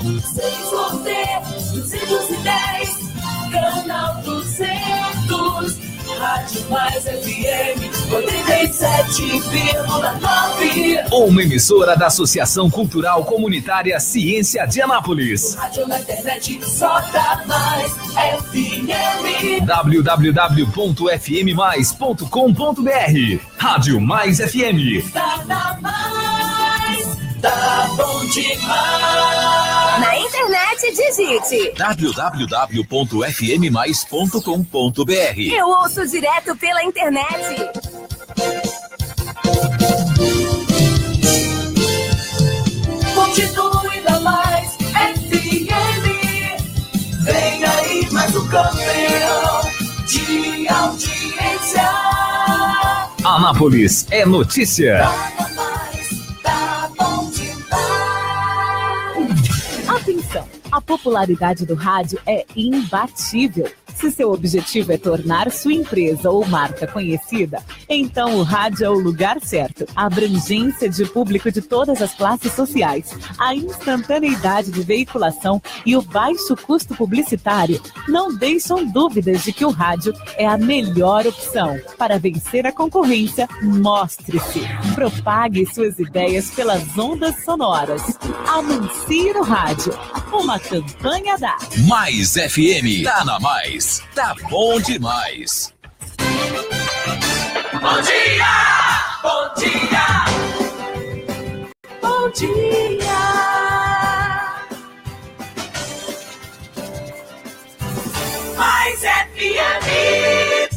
6 Canal 200, Rádio Mais FM 87,9. Uma emissora da Associação Cultural Comunitária Ciência de Anápolis. Rádio na internet só dá Mais FM. www.fmmais.com.br. Rádio Mais FM. Tá na Mais, tá bom demais. Na internet, digite www.fmmais.com.br. Eu ouço direto pela internet. Continue na Mais FM. Vem aí mais um campeão de audiência. Anápolis é notícia. Tá na Mais, tá bom demais. Atenção! A popularidade do rádio é imbatível. Se seu objetivo é tornar sua empresa ou marca conhecida, então o rádio é o lugar certo. A abrangência de público de todas as classes sociais, a instantaneidade de veiculação e o baixo custo publicitário não deixam dúvidas de que o rádio é a melhor opção. Para vencer a concorrência, mostre-se. Propague suas ideias pelas ondas sonoras. Anuncie no rádio. Uma campanha da Mais FM. Tá na Mais. Tá bom demais. Bom dia! Bom dia! Bom dia! Mais FM!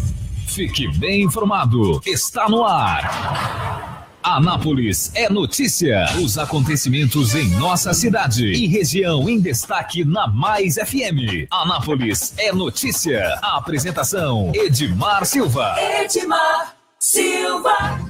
Fique bem informado. Está no ar. Anápolis é notícia. Os acontecimentos em nossa cidade e região em destaque na Mais FM. Anápolis é notícia. A apresentação: Edmar Silva. Edmar Silva.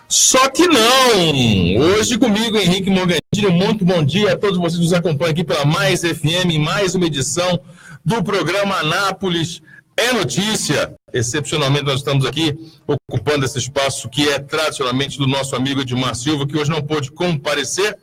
Só que não! Hoje comigo, Henrique Morgantini. Muito bom dia a todos vocês que nos acompanham aqui pela Mais FM, mais uma edição do programa Anápolis é Notícia. Excepcionalmente, nós estamos aqui ocupando esse espaço que é tradicionalmente do nosso amigo Edmar Silva, que hoje não pôde comparecer,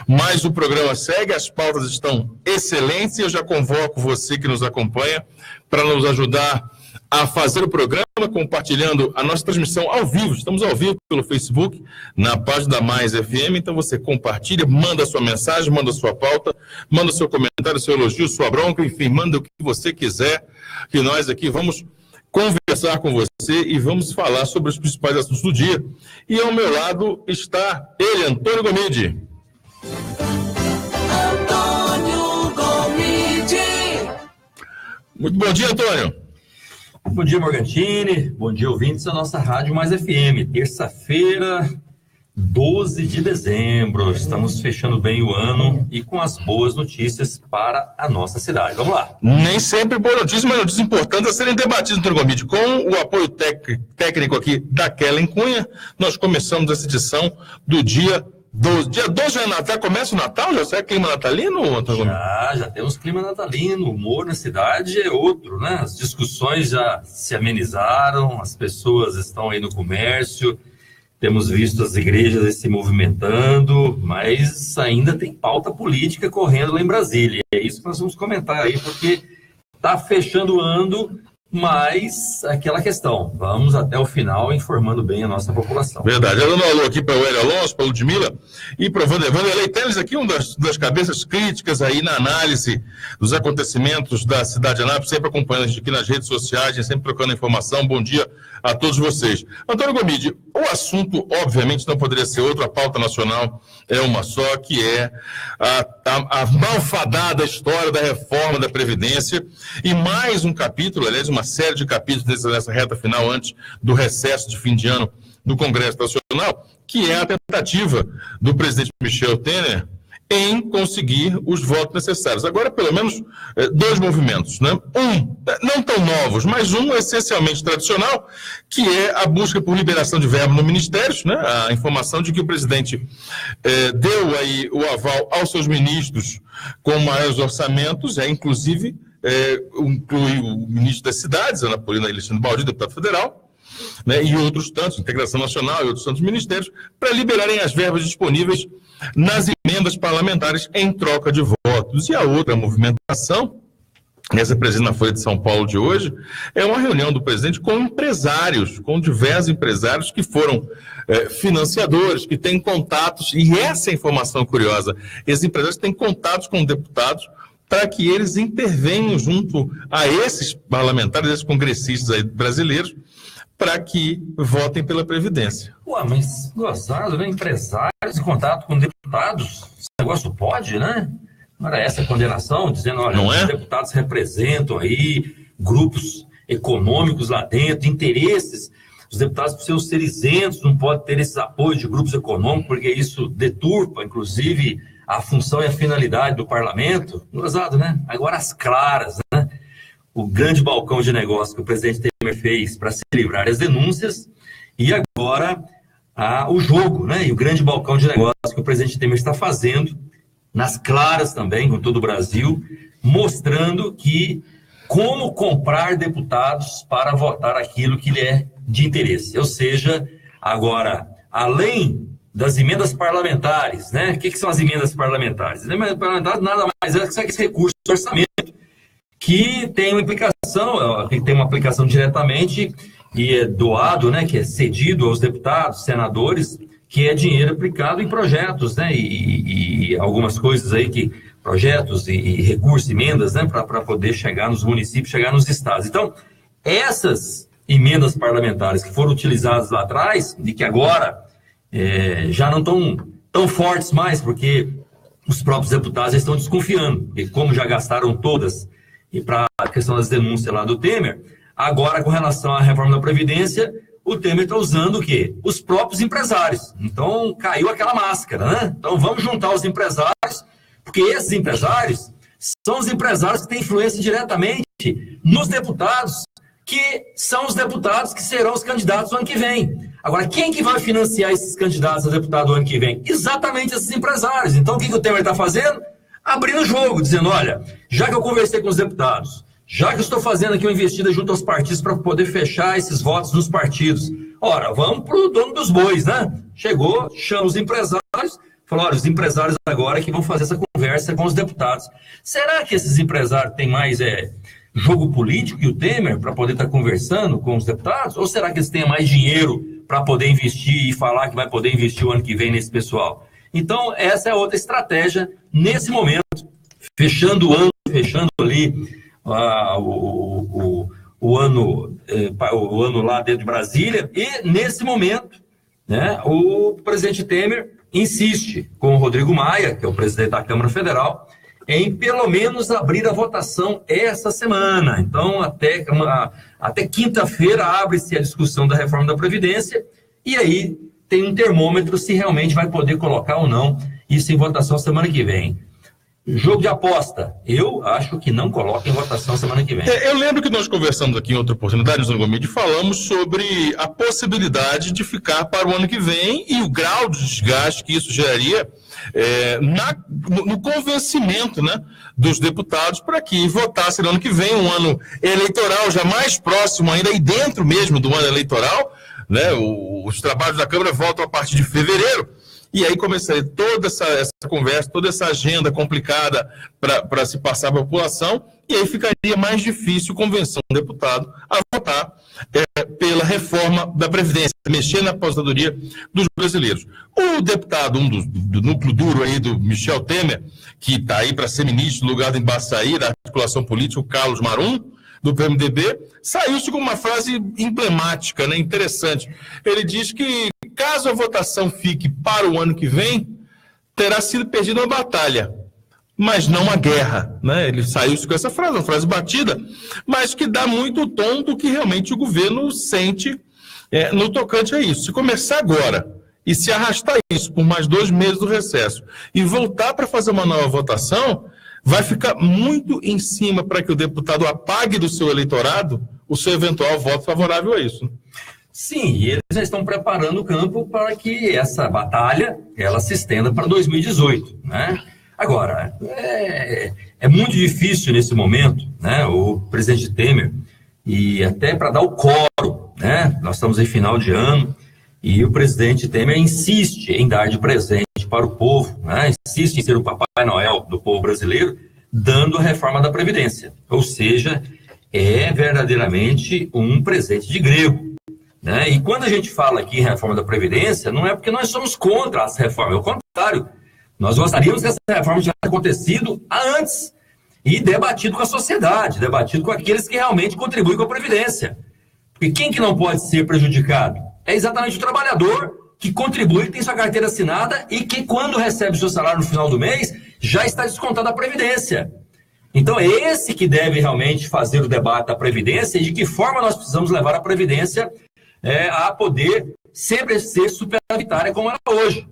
mas o programa segue, as pautas estão excelentes e eu já convoco você que nos acompanha para nos ajudar a fazer o programa, compartilhando a nossa transmissão ao vivo. Estamos ao vivo pelo Facebook, na página da Mais FM, então você compartilha, manda sua mensagem, manda sua pauta, manda seu comentário, seu elogio, sua bronca, enfim, manda o que você quiser, que nós aqui vamos conversar com você e vamos falar sobre os principais assuntos do dia. E ao meu lado está ele, Antônio Gomide. Antônio Gomide. Muito bom dia, Antônio. Bom dia, Morgantini. Bom dia, ouvintes da nossa Rádio Mais FM. Terça-feira, 12 de dezembro. Estamos fechando bem o ano e com as boas notícias para a nossa cidade. Vamos lá. Nem sempre boa notícia, mas notícias importantes a serem debatidas, Antônio Gomide. Com o apoio técnico aqui da Kellen Cunha, nós começamos essa edição do dia 12. Dia 12 já é Natal, começa o Natal? Já sai clima natalino, Antônio Gomide? Já temos clima natalino. O humor na cidade é outro, né? As discussões já se amenizaram, as pessoas estão aí no comércio. Temos visto as igrejas se movimentando, mas ainda tem pauta política correndo lá em Brasília. É isso que nós vamos comentar aí, porque está fechando o ano, mas aquela questão, vamos até o final informando bem a nossa população. Verdade. Eu dando um alô aqui para o Hélio Alonso, para o Ludmilla e para o Vanderlei Teles, aqui uma das cabeças críticas aí na análise dos acontecimentos da cidade de Anápolis, sempre acompanhando a gente aqui nas redes sociais, sempre trocando informação. Bom dia a todos vocês. Antônio Gomide, o assunto, obviamente, não poderia ser outro, a pauta nacional é uma só, que é a malfadada história da reforma da Previdência e mais um capítulo, aliás, uma série de capítulos nessa reta final antes do recesso de fim de ano do Congresso Nacional, que é a tentativa do presidente Michel Temer em conseguir os votos necessários. Agora, pelo menos, dois movimentos, né? Um, não tão novos, mas um essencialmente tradicional, que é a busca por liberação de verba no ministérios, né? A informação de que o presidente deu aí o aval aos seus ministros com maiores orçamentos, inclusive inclui o ministro das cidades, Ana Paulina Alexandre Baldi, deputado federal, né? E outros tantos, Integração Nacional e outros tantos ministérios, para liberarem as verbas disponíveis nas emendas parlamentares em troca de votos. E a outra movimentação, essa presente na Folha de São Paulo de hoje, é uma reunião do presidente com empresários, com diversos empresários que foram financiadores, que têm contatos, e essa é a informação curiosa, esses empresários têm contatos com deputados para que eles intervenham junto a esses parlamentares, esses congressistas aí brasileiros, para que votem pela Previdência. Ué, mas gozado, né? Empresários em contato com deputados, esse negócio pode, né? Agora essa condenação, dizendo, olha, os deputados representam aí grupos econômicos lá dentro, interesses, os deputados precisam ser isentos, não pode ter esses apoios de grupos econômicos, porque isso deturpa, inclusive, a função e a finalidade do parlamento. Gozado, né? Agora as claras, né? O grande balcão de negócio que o presidente Temer fez para se livrar das denúncias, e agora o jogo, né? E o grande balcão de negócio que o presidente Temer está fazendo, nas claras também, com todo o Brasil, mostrando que como comprar deputados para votar aquilo que lhe é de interesse. Ou seja, agora, além das emendas parlamentares, né? O que são as emendas parlamentares? As emendas parlamentares nada mais é que esse recurso do orçamento, que tem uma aplicação diretamente e é doado, né, que é cedido aos deputados, senadores, que é dinheiro aplicado em projetos, né, e algumas coisas aí, projetos e recursos, emendas, né, para poder chegar nos municípios, chegar nos estados. Então, essas emendas parlamentares que foram utilizadas lá atrás e que agora já não estão tão fortes mais, porque os próprios deputados já estão desconfiando, e como já gastaram todas, e para a questão das denúncias lá do Temer, agora com relação à reforma da Previdência, o Temer está usando o quê? Os próprios empresários. Então, caiu aquela máscara, né? Então, vamos juntar os empresários, porque esses empresários são os empresários que têm influência diretamente nos deputados, que são os deputados que serão os candidatos no ano que vem. Agora, quem que vai financiar esses candidatos a deputado no ano que vem? Exatamente esses empresários. Então, o que o Temer está fazendo? Abrindo o jogo, dizendo, olha, já que eu conversei com os deputados, já que eu estou fazendo aqui uma investida junto aos partidos para poder fechar esses votos nos partidos, ora, vamos para o dono dos bois, né? Chegou, chama os empresários, falou, olha, os empresários agora que vão fazer essa conversa com os deputados. Será que esses empresários têm mais jogo político que o Temer para poder estar conversando com os deputados? Ou será que eles têm mais dinheiro para poder investir e falar que vai poder investir o ano que vem nesse pessoal? Então, essa é outra estratégia nesse momento, fechando o ano, fechando ali o ano lá dentro de Brasília, e nesse momento, né, o presidente Temer insiste com o Rodrigo Maia, que é o presidente da Câmara Federal, em pelo menos abrir a votação essa semana. Então, até quinta-feira abre-se a discussão da reforma da Previdência, e aí tem um termômetro se realmente vai poder colocar ou não isso em votação semana que vem. Jogo de aposta, eu acho que não coloca em votação semana que vem. Eu lembro que nós conversamos aqui em outra oportunidade, Zé Gomide, e falamos sobre a possibilidade de ficar para o ano que vem e o grau de desgaste que isso geraria no convencimento, né, dos deputados para que votassem no ano que vem, um ano eleitoral já mais próximo ainda, e dentro mesmo do ano eleitoral, né, os trabalhos da Câmara voltam a partir de fevereiro. E aí começaria toda essa conversa, toda essa agenda complicada para se passar para a população, e aí ficaria mais difícil convencer um deputado a votar pela reforma da Previdência, mexer na aposentadoria dos brasileiros. O deputado, do núcleo duro aí do Michel Temer, que está aí para ser ministro no lugar do Embaçaí, da articulação política, o Carlos Marum, do PMDB, saiu-se com uma frase emblemática, né, interessante. Ele diz que, caso a votação fique para o ano que vem, terá sido perdida uma batalha, mas não uma guerra, né? Ele saiu-se com essa frase, uma frase batida, mas que dá muito o tom do que realmente o governo sente no tocante a isso. Se começar agora e se arrastar isso por mais 2 meses do recesso e voltar para fazer uma nova votação, vai ficar muito em cima para que o deputado apague do seu eleitorado o seu eventual voto favorável a isso. Sim, e eles já estão preparando o campo para que essa batalha ela se estenda para 2018, né? Agora, é muito difícil nesse momento, né, o presidente Temer, e até para dar o coro, né? Nós estamos em final de ano, e o presidente Temer insiste em dar de presente para o povo, né? Insiste em ser o Papai Noel do povo brasileiro, dando a reforma da Previdência. Ou seja, é verdadeiramente um presente de grego, né? E quando a gente fala aqui em reforma da Previdência, não é porque nós somos contra as reformas, é o contrário. Nós gostaríamos que essa reforma tivesse acontecido antes e debatido com a sociedade, debatido com aqueles que realmente contribuem com a Previdência. Porque quem que não pode ser prejudicado? É exatamente o trabalhador que contribui, que tem sua carteira assinada e que, quando recebe o seu salário no final do mês, já está descontado a Previdência. Então, é esse que deve realmente fazer o debate da Previdência e de que forma nós precisamos levar a Previdência a poder sempre ser superavitária como ela é hoje.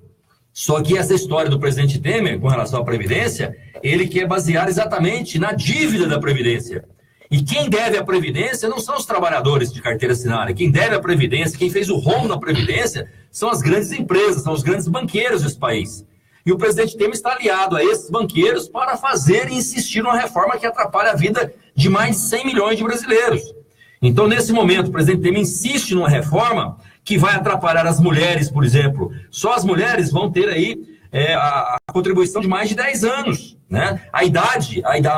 Só que essa história do presidente Temer com relação à Previdência, ele quer basear exatamente na dívida da Previdência. E quem deve a Previdência não são os trabalhadores de carteira assinada. Quem deve a Previdência, quem fez o rombo na Previdência, são as grandes empresas, são os grandes banqueiros desse país. E o presidente Temer está aliado a esses banqueiros para fazer e insistir numa reforma que atrapalha a vida de mais de 100 milhões de brasileiros. Então, nesse momento, o presidente Temer insiste numa reforma que vai atrapalhar as mulheres, por exemplo. Só as mulheres vão ter aí a contribuição de mais de 10 anos. Né?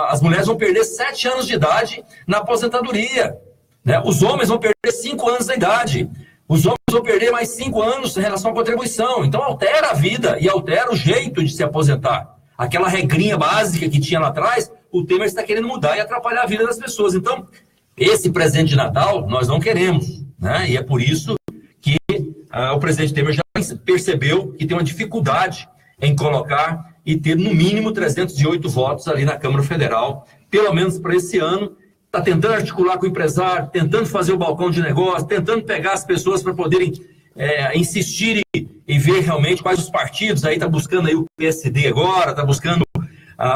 As mulheres vão perder 7 anos de idade na aposentadoria. Né? Os homens vão perder 5 anos da idade. Os homens vão perder mais 5 anos em relação à contribuição. Então, altera a vida e altera o jeito de se aposentar. Aquela regrinha básica que tinha lá atrás, o Temer está querendo mudar e atrapalhar a vida das pessoas. Então, esse presente de Natal nós não queremos. Né? E é por isso que o presidente Temer já percebeu que tem uma dificuldade em colocar e ter no mínimo 308 votos ali na Câmara Federal, pelo menos para esse ano. Está tentando articular com o empresário, tentando fazer o balcão de negócio, tentando pegar as pessoas para poderem insistir e ver realmente quais os partidos. Aí está buscando aí o PSD agora, está buscando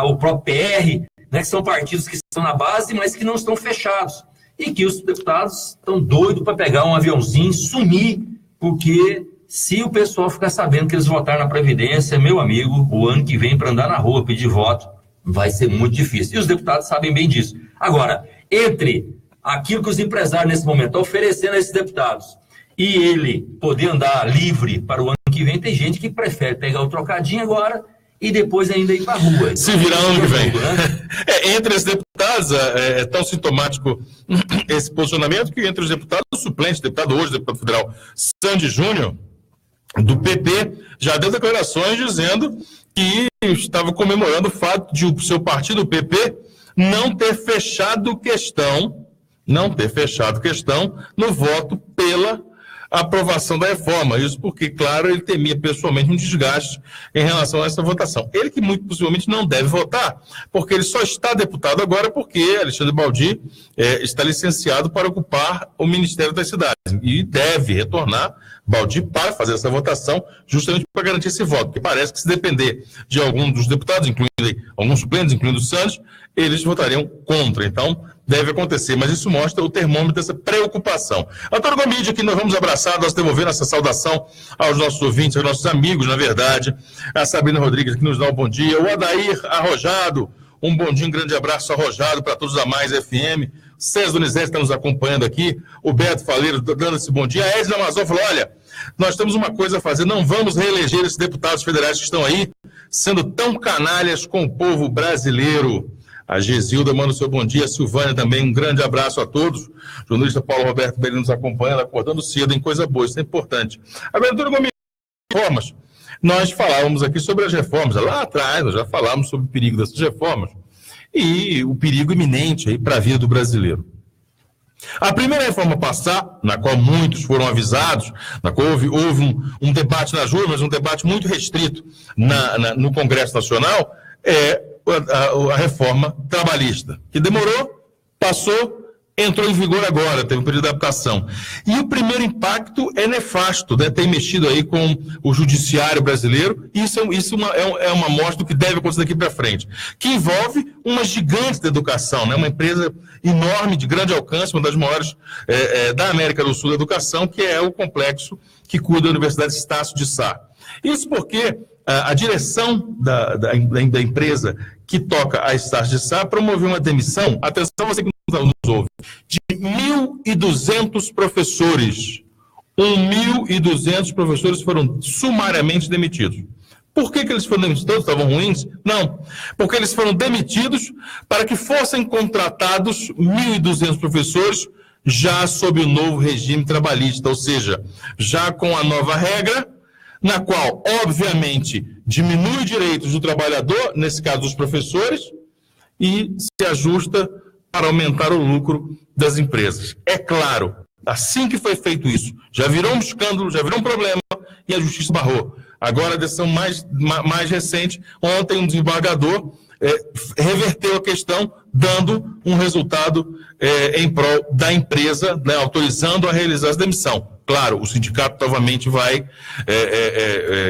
o próprio PR, né, que são partidos que estão na base, mas que não estão fechados. E que os deputados estão doidos para pegar um aviãozinho e sumir, porque se o pessoal ficar sabendo que eles votaram na Previdência, meu amigo, o ano que vem para andar na rua pedir voto vai ser muito difícil. E os deputados sabem bem disso. Agora, entre aquilo que os empresários nesse momento estão oferecendo a esses deputados e ele poder andar livre para o ano que vem, tem gente que prefere pegar o trocadinho agora e depois ainda ir para a rua. Se virar ano que vem. Né? Entre os deputados, é tão sintomático esse posicionamento que entre os deputados, o suplente, deputado hoje, deputado federal Sandy Júnior, do PP, já deu declarações dizendo que estava comemorando o fato de o seu partido, o PP, não ter fechado questão no voto pela aprovação da reforma. Isso porque, claro, ele temia pessoalmente um desgaste em relação a essa votação. Ele que muito possivelmente não deve votar, porque ele só está deputado agora porque Alexandre Baldi está licenciado para ocupar o Ministério das Cidades e deve retornar Baldi para fazer essa votação justamente para garantir esse voto, porque parece que se depender de algum dos deputados, incluindo alguns suplentes, incluindo o Santos, eles votariam contra. Então, deve acontecer, mas isso mostra o termômetro dessa preocupação. Antônio Gomide, aqui nós vamos abraçar, nós devolvendo essa saudação aos nossos ouvintes, aos nossos amigos, na verdade, a Sabrina Rodrigues, que nos dá um bom dia, o Adair Arrojado, um bom dia, um grande abraço arrojado para todos a Mais FM, César Donizete está nos acompanhando aqui, o Beto Faleiro dando esse bom dia, a Edna Amazon falou, olha, nós temos uma coisa a fazer, não vamos reeleger esses deputados federais que estão aí, sendo tão canalhas com o povo brasileiro. A Gesilda manda o seu bom dia, a Silvânia também, um grande abraço a todos. O jornalista Paulo Roberto Belli nos acompanha, acordando cedo em coisa boa, isso é importante. Agora, Antônio Gomes, reformas. Nós falávamos aqui sobre as reformas, lá atrás nós já falávamos sobre o perigo dessas reformas e o perigo iminente aí para a vida do brasileiro. A primeira reforma a passar, na qual muitos foram avisados, na qual houve um debate nas urnas, um debate muito restrito no Congresso Nacional, é a reforma trabalhista, que demorou, passou, entrou em vigor agora, teve um período de adaptação. E o primeiro impacto é nefasto, né? Tem mexido aí com o judiciário brasileiro, e isso é uma mostra do que deve acontecer daqui para frente, que envolve uma gigante da educação, né? Uma empresa enorme, de grande alcance, uma das maiores da América do Sul da educação, que é o complexo que cuida da Universidade Estácio de Sá. Isso porque a direção da empresa que toca a Estácio de Sá promoveu uma demissão, atenção você que nos ouve, de 1.200 professores. 1.200 professores foram sumariamente demitidos. Por que eles foram demitidos? Todos estavam ruins? Não, porque eles foram demitidos para que fossem contratados 1.200 professores já sob o novo regime trabalhista, ou seja, já com a nova regra, na qual, obviamente, diminui direitos do trabalhador, nesse caso dos professores, e se ajusta para aumentar o lucro das empresas. É claro, assim que foi feito isso, já virou um escândalo, já virou um problema, e a justiça barrou. Agora, a decisão mais recente, ontem um desembargador reverteu a questão, dando um resultado em prol da empresa, né, autorizando a realizar essa demissão. Claro, o sindicato novamente vai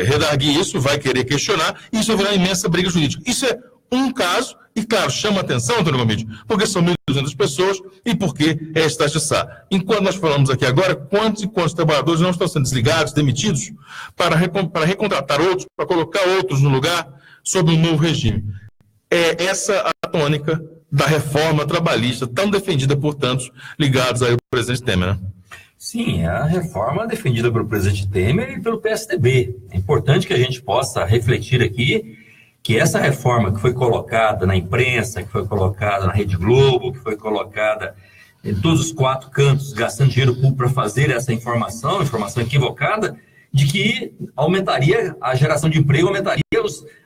redarguir isso, vai querer questionar, e isso vai virar uma imensa briga jurídica. Isso é um caso, e claro, chama atenção, Antônio Gomes, porque são 1.200 pessoas e porque é estagiçar. Enquanto nós falamos aqui agora, quantos e quantos trabalhadores não estão sendo desligados, demitidos, para recontratar outros, para colocar outros no lugar, sob um novo regime. É essa a tônica da reforma trabalhista, tão defendida por tantos ligados aí ao presidente Temer, né? Sim, é a reforma defendida pelo presidente Temer e pelo PSDB. É importante que a gente possa refletir aqui que essa reforma que foi colocada na imprensa, que foi colocada na Rede Globo, que foi colocada em todos os 4 cantos, gastando dinheiro público para fazer essa informação equivocada, de que aumentaria a geração de emprego, aumentaria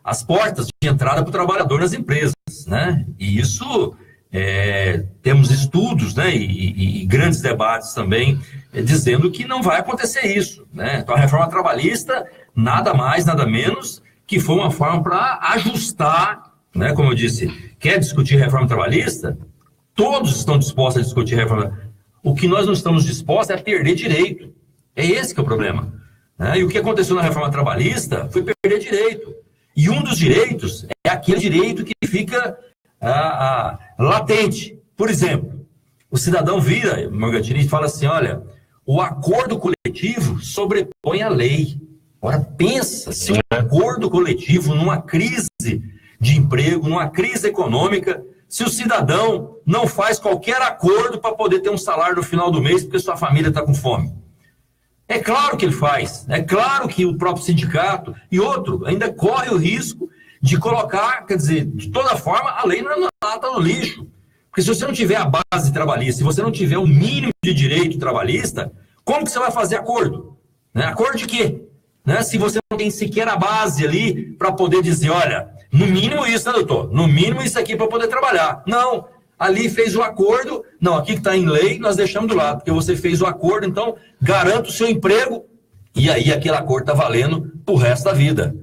as portas de entrada para o trabalhador nas empresas, né? E isso, temos estudos, né, e grandes debates também, dizendo que não vai acontecer isso, né? Então, a reforma trabalhista, nada mais, nada menos, que foi uma forma para ajustar, né, como eu disse, quer discutir reforma trabalhista? Todos estão dispostos a discutir reforma. O que nós não estamos dispostos é a perder direito. É esse que é o problema. Né? E o que aconteceu na reforma trabalhista foi perder direito. E um dos direitos é aquele direito que fica latente. Por exemplo, o cidadão vira, Morgantini, e fala assim, olha, o acordo coletivo sobrepõe a lei. Ora, pensa, se um acordo coletivo numa crise de emprego, numa crise econômica, se o cidadão não faz qualquer acordo para poder ter um salário no final do mês porque sua família está com fome. É claro que ele faz, é claro que o próprio sindicato e outro ainda corre o risco de colocar, quer dizer, de toda forma, a lei não está no lixo. Porque se você não tiver a base trabalhista, se você não tiver o mínimo de direito trabalhista, como que você vai fazer acordo? Né? Acordo de quê? Né? Se você não tem sequer a base ali para poder dizer, olha, no mínimo isso, né, doutor? No mínimo isso aqui para poder trabalhar. Não, ali fez o acordo, não, aqui que está em lei, nós deixamos do lado, porque você fez o acordo, então garanta o seu emprego, e aí aquele acordo está valendo pro resto da vida.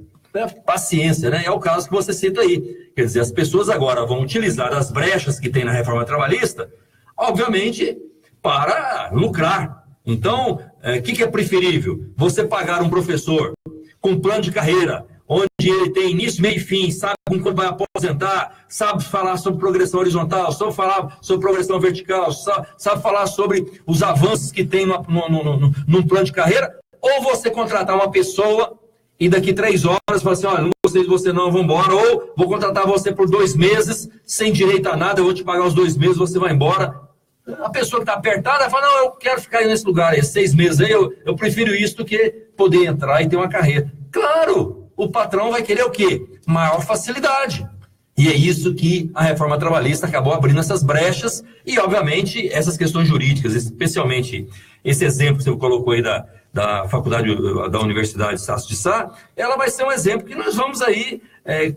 Paciência, né? É o caso que você cita aí. Quer dizer, as pessoas agora vão utilizar as brechas que tem na reforma trabalhista, obviamente, para lucrar. Então, o que é preferível? Você pagar um professor com plano de carreira, onde ele tem início, meio e fim, sabe quando vai aposentar, sabe falar sobre progressão horizontal, sabe falar sobre progressão vertical, sabe falar sobre os avanços que tem num plano de carreira, ou você contratar uma pessoa e daqui 3 horas falar assim, olha, não gostei de você não, vamos embora, ou vou contratar você por 2 meses, sem direito a nada, eu vou te pagar os 2 meses, você vai embora. A pessoa que está apertada fala, não, eu quero ficar aí nesse lugar, esses 6 meses aí, eu prefiro isso do que poder entrar e ter uma carreira. Claro, o patrão vai querer o quê? Maior facilidade. E é isso que a reforma trabalhista acabou abrindo essas brechas e, obviamente, essas questões jurídicas, especialmente esse exemplo que você colocou aí da faculdade, da Universidade de Estácio de Sá, ela vai ser um exemplo que nós vamos aí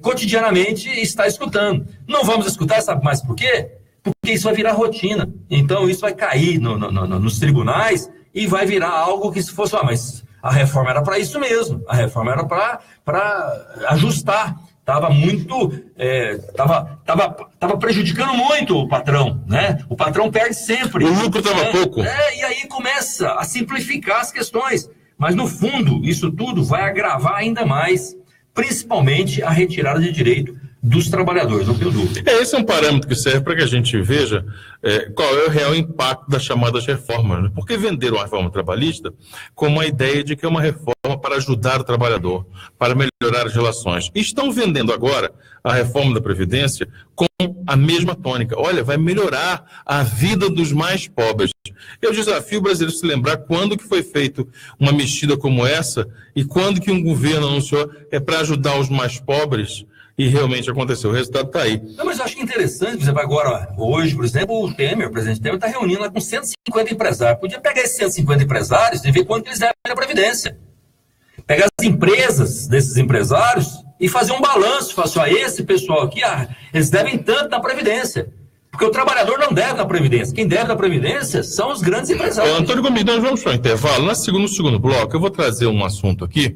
cotidianamente estar escutando. Não vamos escutar, sabe mais por quê? Porque isso vai virar rotina. Então, isso vai cair nos tribunais e vai virar algo que se fosse, mas a reforma era para isso mesmo. A reforma era para ajustar. Estava muito, estava prejudicando muito o patrão, né? O patrão perde sempre. O lucro estava pouco. E aí começa a simplificar as questões. Mas, no fundo, isso tudo vai agravar ainda mais, principalmente a retirada de direito dos trabalhadores, não tenho dúvida. Esse é um parâmetro que serve para que a gente veja qual é o real impacto das chamadas reformas. Né? Porque venderam a reforma trabalhista como a ideia de que é uma reforma para ajudar o trabalhador, para melhorar as relações. E estão vendendo agora a reforma da Previdência com a mesma tônica. Olha, vai melhorar a vida dos mais pobres. Eu desafio o brasileiro se lembrar quando que foi feita uma mexida como essa e quando que um governo anunciou para ajudar os mais pobres. E realmente aconteceu, o resultado está aí. Não, mas eu acho interessante, por exemplo, agora, hoje, por exemplo, o presidente Temer está reunindo lá com 150 empresários. Podia pegar esses 150 empresários e ver quanto eles devem na Previdência. Pegar as empresas desses empresários e fazer um balanço. Falar assim, esse pessoal aqui, eles devem tanto na Previdência. Porque o trabalhador não deve na Previdência. Quem deve na Previdência são os grandes empresários. Antônio Gomes, nós vamos para o intervalo. No segundo bloco, eu vou trazer um assunto aqui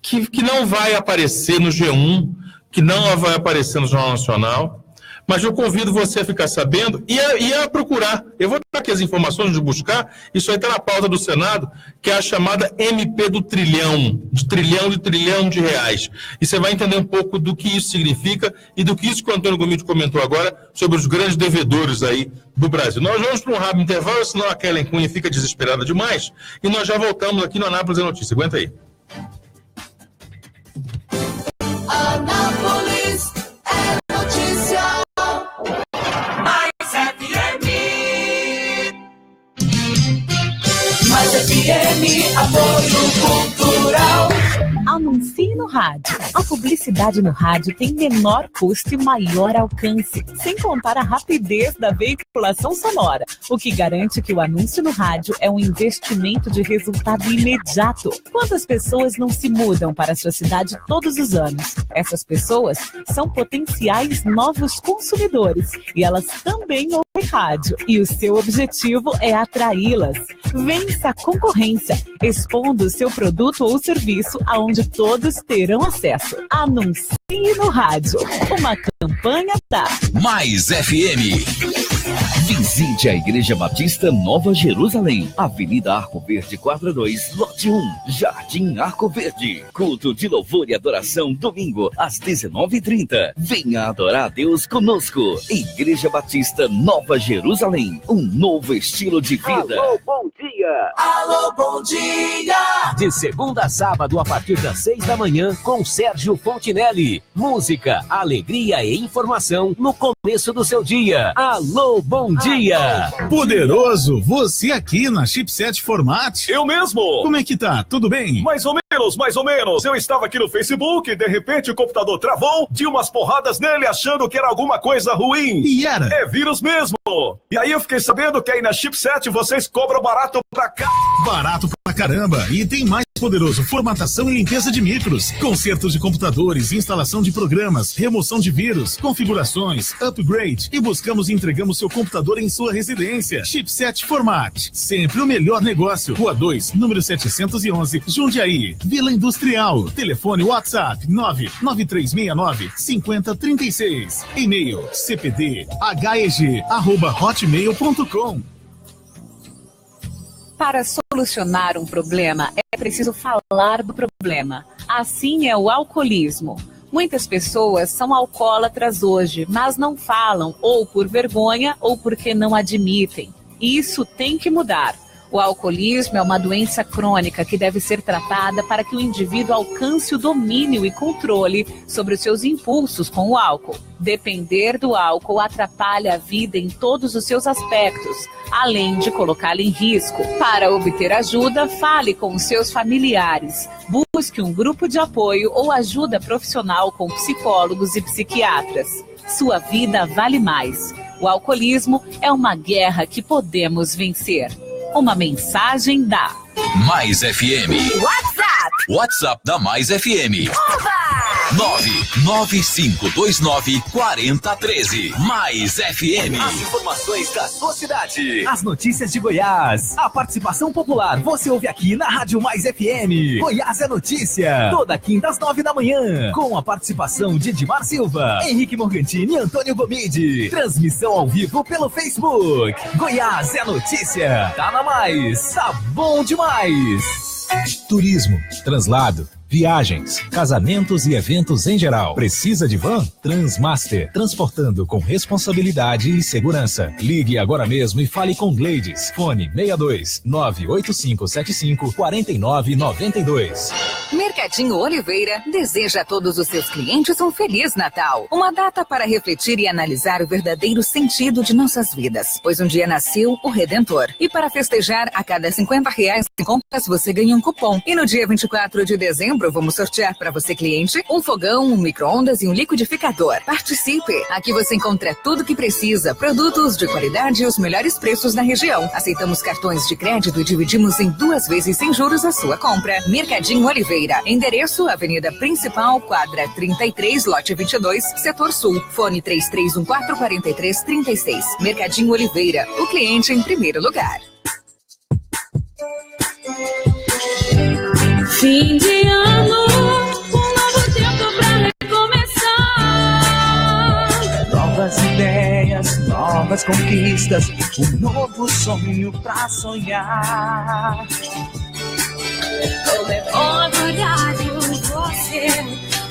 que não vai aparecer no G1, que não vai aparecer no Jornal Nacional, mas eu convido você a ficar sabendo e a procurar. Eu vou dar aqui as informações de buscar, isso aí está na pauta do Senado, que é a chamada MP do trilhão de reais. E você vai entender um pouco do que isso significa e do que isso que o Antônio Gomes comentou agora sobre os grandes devedores aí do Brasil. Nós vamos para um rápido intervalo, senão a Kellen Cunha fica desesperada demais, e nós já voltamos aqui no Anápolis é Notícia. Aguenta aí. Anápolis é notícia. Mais FM. Mais FM, apoio cultural. Anuncie no rádio. A publicidade no rádio tem menor custo e maior alcance, sem contar a rapidez da veiculação sonora, o que garante que o anúncio no rádio é um investimento de resultado imediato. Quantas pessoas não se mudam para a sua cidade todos os anos? Essas pessoas são potenciais novos consumidores e elas também ouvem rádio. E o seu objetivo é atraí-las. Vença a concorrência, expondo o seu produto ou serviço aonde todos terão acesso. Anuncie no rádio. Uma campanha da Mais FM. Visite a Igreja Batista Nova Jerusalém, Avenida Arco Verde 42, Lote 1, Jardim Arco Verde. Culto de louvor e adoração, domingo, às 19h30. Venha adorar a Deus conosco. Igreja Batista Nova Jerusalém, um novo estilo de vida. Alô, bom dia! Alô, bom dia! De segunda a sábado, a partir das 6 da manhã, com Sérgio Fontinelli. Música, alegria e informação no começo do seu dia. Alô, bom dia! Poderoso, você aqui na Chipset Format? Eu mesmo! Como é que tá? Tudo bem? Mais ou menos. Eu estava aqui no Facebook e de repente o computador travou, tinha umas porradas nele achando que era alguma coisa ruim. E era? É vírus mesmo! E aí eu fiquei sabendo que aí na Chipset vocês cobram barato pra cá. Barato pra caramba! E tem mais poderoso, formatação e limpeza de micros, consertos de computadores, instalação de programas, remoção de vírus, configurações, upgrade e buscamos e entregamos seu computador em sua residência. Chipset Format, sempre o melhor negócio. Rua 2, número 711, Jundiaí, Vila Industrial. Telefone WhatsApp 99369-5036. E-mail cpdheg@hotmail.com. Para solucionar um problema, é preciso falar do problema. Assim é o alcoolismo. Muitas pessoas são alcoólatras hoje, mas não falam, ou por vergonha, ou porque não admitem. Isso tem que mudar. O alcoolismo é uma doença crônica que deve ser tratada para que o indivíduo alcance o domínio e controle sobre os seus impulsos com o álcool. Depender do álcool atrapalha a vida em todos os seus aspectos, além de colocá-la em risco. Para obter ajuda, fale com os seus familiares. Busque um grupo de apoio ou ajuda profissional com psicólogos e psiquiatras. Sua vida vale mais. O alcoolismo é uma guerra que podemos vencer. Uma mensagem da Mais FM. WhatsApp da Mais FM. 995294013. Mais FM. As informações da sua cidade. As notícias de Goiás. A participação popular você ouve aqui na Rádio Mais FM. Goiás é notícia. Toda quinta às 9 da manhã. Com a participação de Edmar Silva, Henrique Morgantini e Antônio Gomide. Transmissão ao vivo pelo Facebook. Goiás é notícia. Tá na Mais. Tá bom demais. Turismo, translado, viagens, casamentos e eventos em geral. Precisa de van? Transmaster, transportando com responsabilidade e segurança. Ligue agora mesmo e fale com Gleides. Fone 62 98575 4992. Mercadinho Oliveira deseja a todos os seus clientes um Feliz Natal. Uma data para refletir e analisar o verdadeiro sentido de nossas vidas. Pois um dia nasceu o Redentor. E para festejar, a cada R$50 em compras você ganha um cupom. E no dia 24 de dezembro vamos sortear para você, cliente, um fogão, um micro-ondas e um liquidificador. Participe! Aqui você encontra tudo que precisa, produtos de qualidade e os melhores preços na região. Aceitamos cartões de crédito e dividimos em 2 vezes sem juros a sua compra. Mercadinho Oliveira. Endereço: Avenida Principal, quadra 33, lote 22, Setor Sul. Fone 33144336. Mercadinho Oliveira. O cliente em primeiro lugar. Fim de ano, um novo tempo pra recomeçar. Novas ideias, novas conquistas, um novo sonho pra sonhar. Como é bom horário você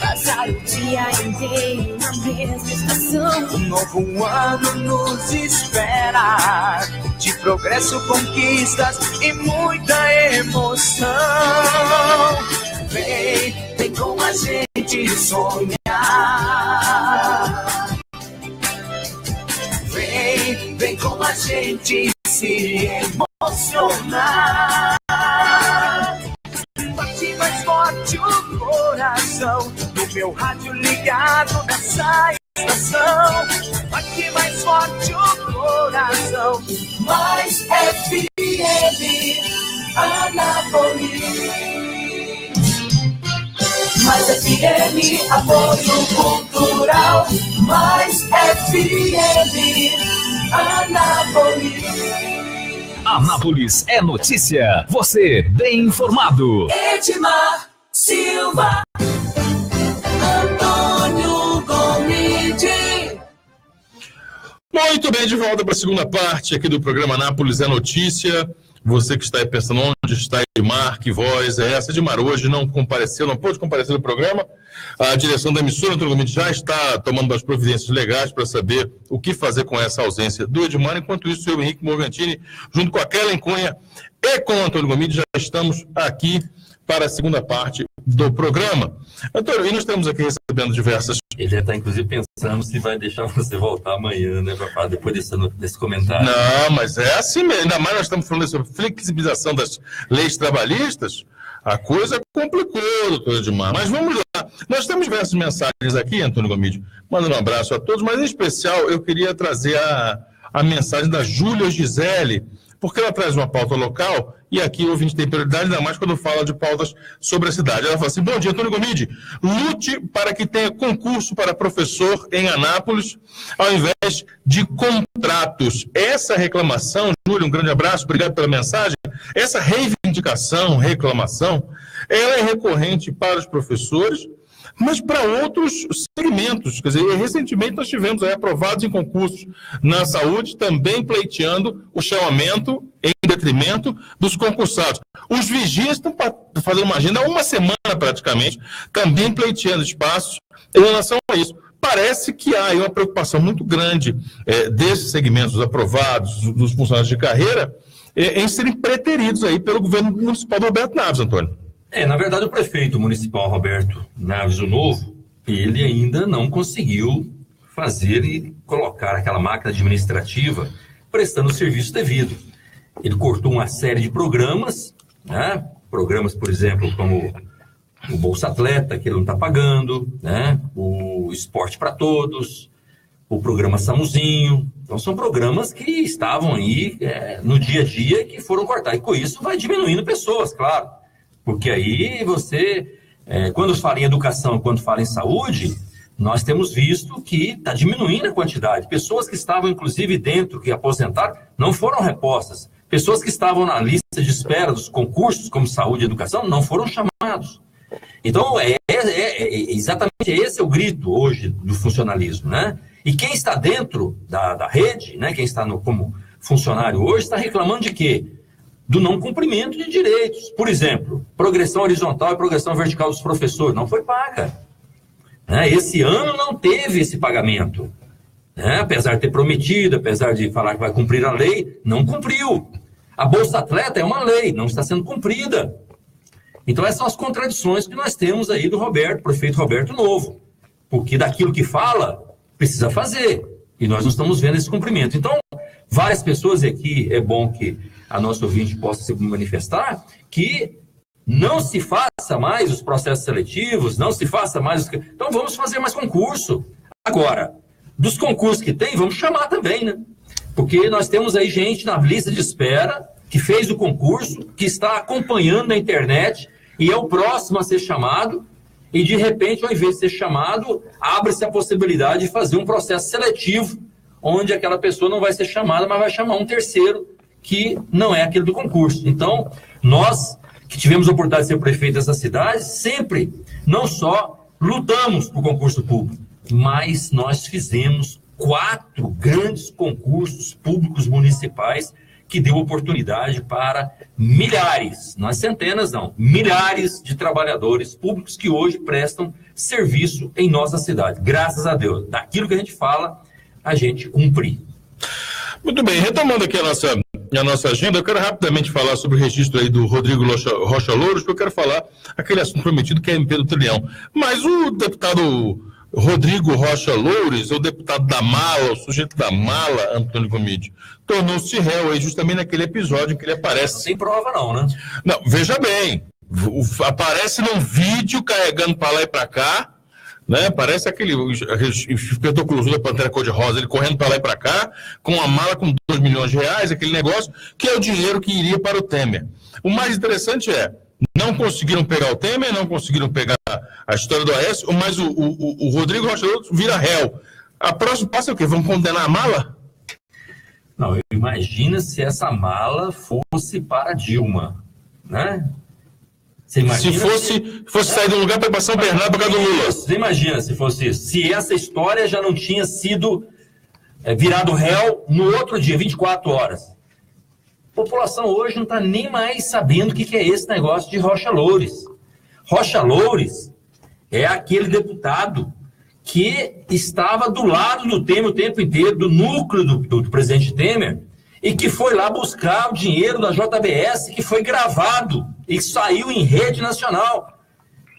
passar o dia inteiro na mesma estação. Um novo ano nos espera, de progresso, conquistas e muita emoção. Vem com a gente sonhar. Vem com a gente se emocionar. Bate mais forte o coração do meu rádio ligado nessa estação. Bate mais forte o coração. Mais FM Anápolis. Mais FM, apoio cultural. Mais FM Anápolis. Anápolis é notícia. Você bem informado. Edmar Silva. Antônio Gomide. Muito bem, de volta para a segunda parte aqui do programa Anápolis é Notícia. Você que está aí pensando onde está Edmar, que voz é essa? Edmar hoje não compareceu, não pôde comparecer no programa. A direção da emissora, Antônio Gomide, já está tomando as providências legais para saber o que fazer com essa ausência do Edmar. Enquanto isso, eu, Henrique Morgantini, junto com a Kellen Cunha e com o Antônio Gomide, já estamos aqui para a segunda parte do programa. Antônio, e nós estamos aqui recebendo diversas... Ele já está, inclusive, pensando se vai deixar você voltar amanhã, né, para falar depois desse comentário. Não, mas é assim mesmo. Ainda mais nós estamos falando sobre flexibilização das leis trabalhistas. A coisa complicou, doutor Edmar. Mas vamos lá. Nós temos diversas mensagens aqui, Antônio Gomide, mandando um abraço a todos, mas em especial eu queria trazer a mensagem da Júlia Gisele, porque ela traz uma pauta local, e aqui o ouvinte tem prioridade, ainda mais quando fala de pautas sobre a cidade. Ela fala assim: bom dia, Antônio Gomide, lute para que tenha concurso para professor em Anápolis, ao invés de contratos. Essa reclamação, Júlia, um grande abraço, obrigado pela mensagem, essa reivindicação, reclamação, ela é recorrente para os professores, mas para outros segmentos. Quer dizer, recentemente nós tivemos aí aprovados em concursos na saúde, também pleiteando o chamamento em detrimento dos concursados. Os vigias estão fazendo uma agenda há uma semana praticamente, também pleiteando espaços em relação a isso. Parece que há aí uma preocupação muito grande desses segmentos aprovados, dos funcionários de carreira, em serem preteridos aí pelo governo municipal do Roberto Naves, Antônio. Na verdade, o prefeito municipal Roberto Naves, o novo, ele ainda não conseguiu fazer e colocar aquela máquina administrativa prestando o serviço devido. Ele cortou uma série de programas, né? Programas, por exemplo, como o Bolsa Atleta, que ele não está pagando, né? O Esporte para Todos, o programa Samuzinho. Então, são programas que estavam aí no dia a dia que foram cortados. E com isso vai diminuindo pessoas, claro. Porque aí você, quando fala em educação, quando fala em saúde, nós temos visto que está diminuindo a quantidade. Pessoas que estavam, inclusive, dentro, que aposentaram, não foram repostas. Pessoas que estavam na lista de espera dos concursos, como saúde e educação, não foram chamados. Então, exatamente esse é o grito hoje do funcionalismo, né? E quem está dentro da rede, né, quem está como funcionário hoje, está reclamando de quê? do não cumprimento de direitos. Por exemplo, progressão horizontal e progressão vertical dos professores não foi paga. Esse ano não teve esse pagamento. Apesar de ter prometido, apesar de falar que vai cumprir a lei, não cumpriu. A Bolsa Atleta é uma lei, não está sendo cumprida. Então essas são as contradições que nós temos aí do prefeito Roberto Novo. Porque daquilo que fala, precisa fazer. E nós não estamos vendo esse cumprimento. Então, várias pessoas, e aqui é bom que a nossa ouvinte possa se manifestar, que não se faça mais os processos seletivos, não se faça mais... Então vamos fazer mais concurso. Agora, dos concursos que tem, vamos chamar também, né? Porque nós temos aí gente na lista de espera que fez o concurso, que está acompanhando na internet e é o próximo a ser chamado e, de repente, ao invés de ser chamado, abre-se a possibilidade de fazer um processo seletivo onde aquela pessoa não vai ser chamada, mas vai chamar um terceiro que não é aquele do concurso. Então, nós que tivemos a oportunidade de ser prefeito dessa cidade, sempre, não só lutamos por concurso público, mas nós fizemos 4 grandes concursos públicos municipais que deu oportunidade para milhares, não é centenas não, milhares de trabalhadores públicos que hoje prestam serviço em nossa cidade. Graças a Deus, daquilo que a gente fala, a gente cumpre. Muito bem, retomando aqui a nossa agenda, eu quero rapidamente falar sobre o registro aí do Rodrigo Rocha Louros, porque eu quero falar aquele assunto prometido que é MP do Trilhão. Mas o deputado Rodrigo Rocha Louros, o deputado da mala, o sujeito da mala, Antônio Gomide, tornou-se réu aí justamente naquele episódio em que ele aparece... Sem prova não, né? Não, veja bem, aparece num vídeo carregando para lá e para cá, né? Parece aquele inspetor Cruz da Pantera Cor-de-Rosa, ele correndo para lá e para cá, com uma mala com 2 milhões de reais, aquele negócio, que é o dinheiro que iria para o Temer. O mais interessante é, não conseguiram pegar o Temer, não conseguiram pegar a história do Aécio, mas o Rodrigo Rocha Louros vira réu. A próxima passo é o quê? Vamos condenar a mala? Não, imagina se essa mala fosse para Dilma, né? Se fosse sair de um lugar para ir para São Bernardo por causa do Lula. Você imagina se fosse isso. Se essa história já não tinha sido virado réu no outro dia, 24 horas. A população hoje não está nem mais sabendo o que é esse negócio de Rocha Louros. Rocha Louros é aquele deputado que estava do lado do Temer o tempo inteiro, do núcleo do presidente Temer, e que foi lá buscar o dinheiro da JBS, que foi gravado e saiu em rede nacional.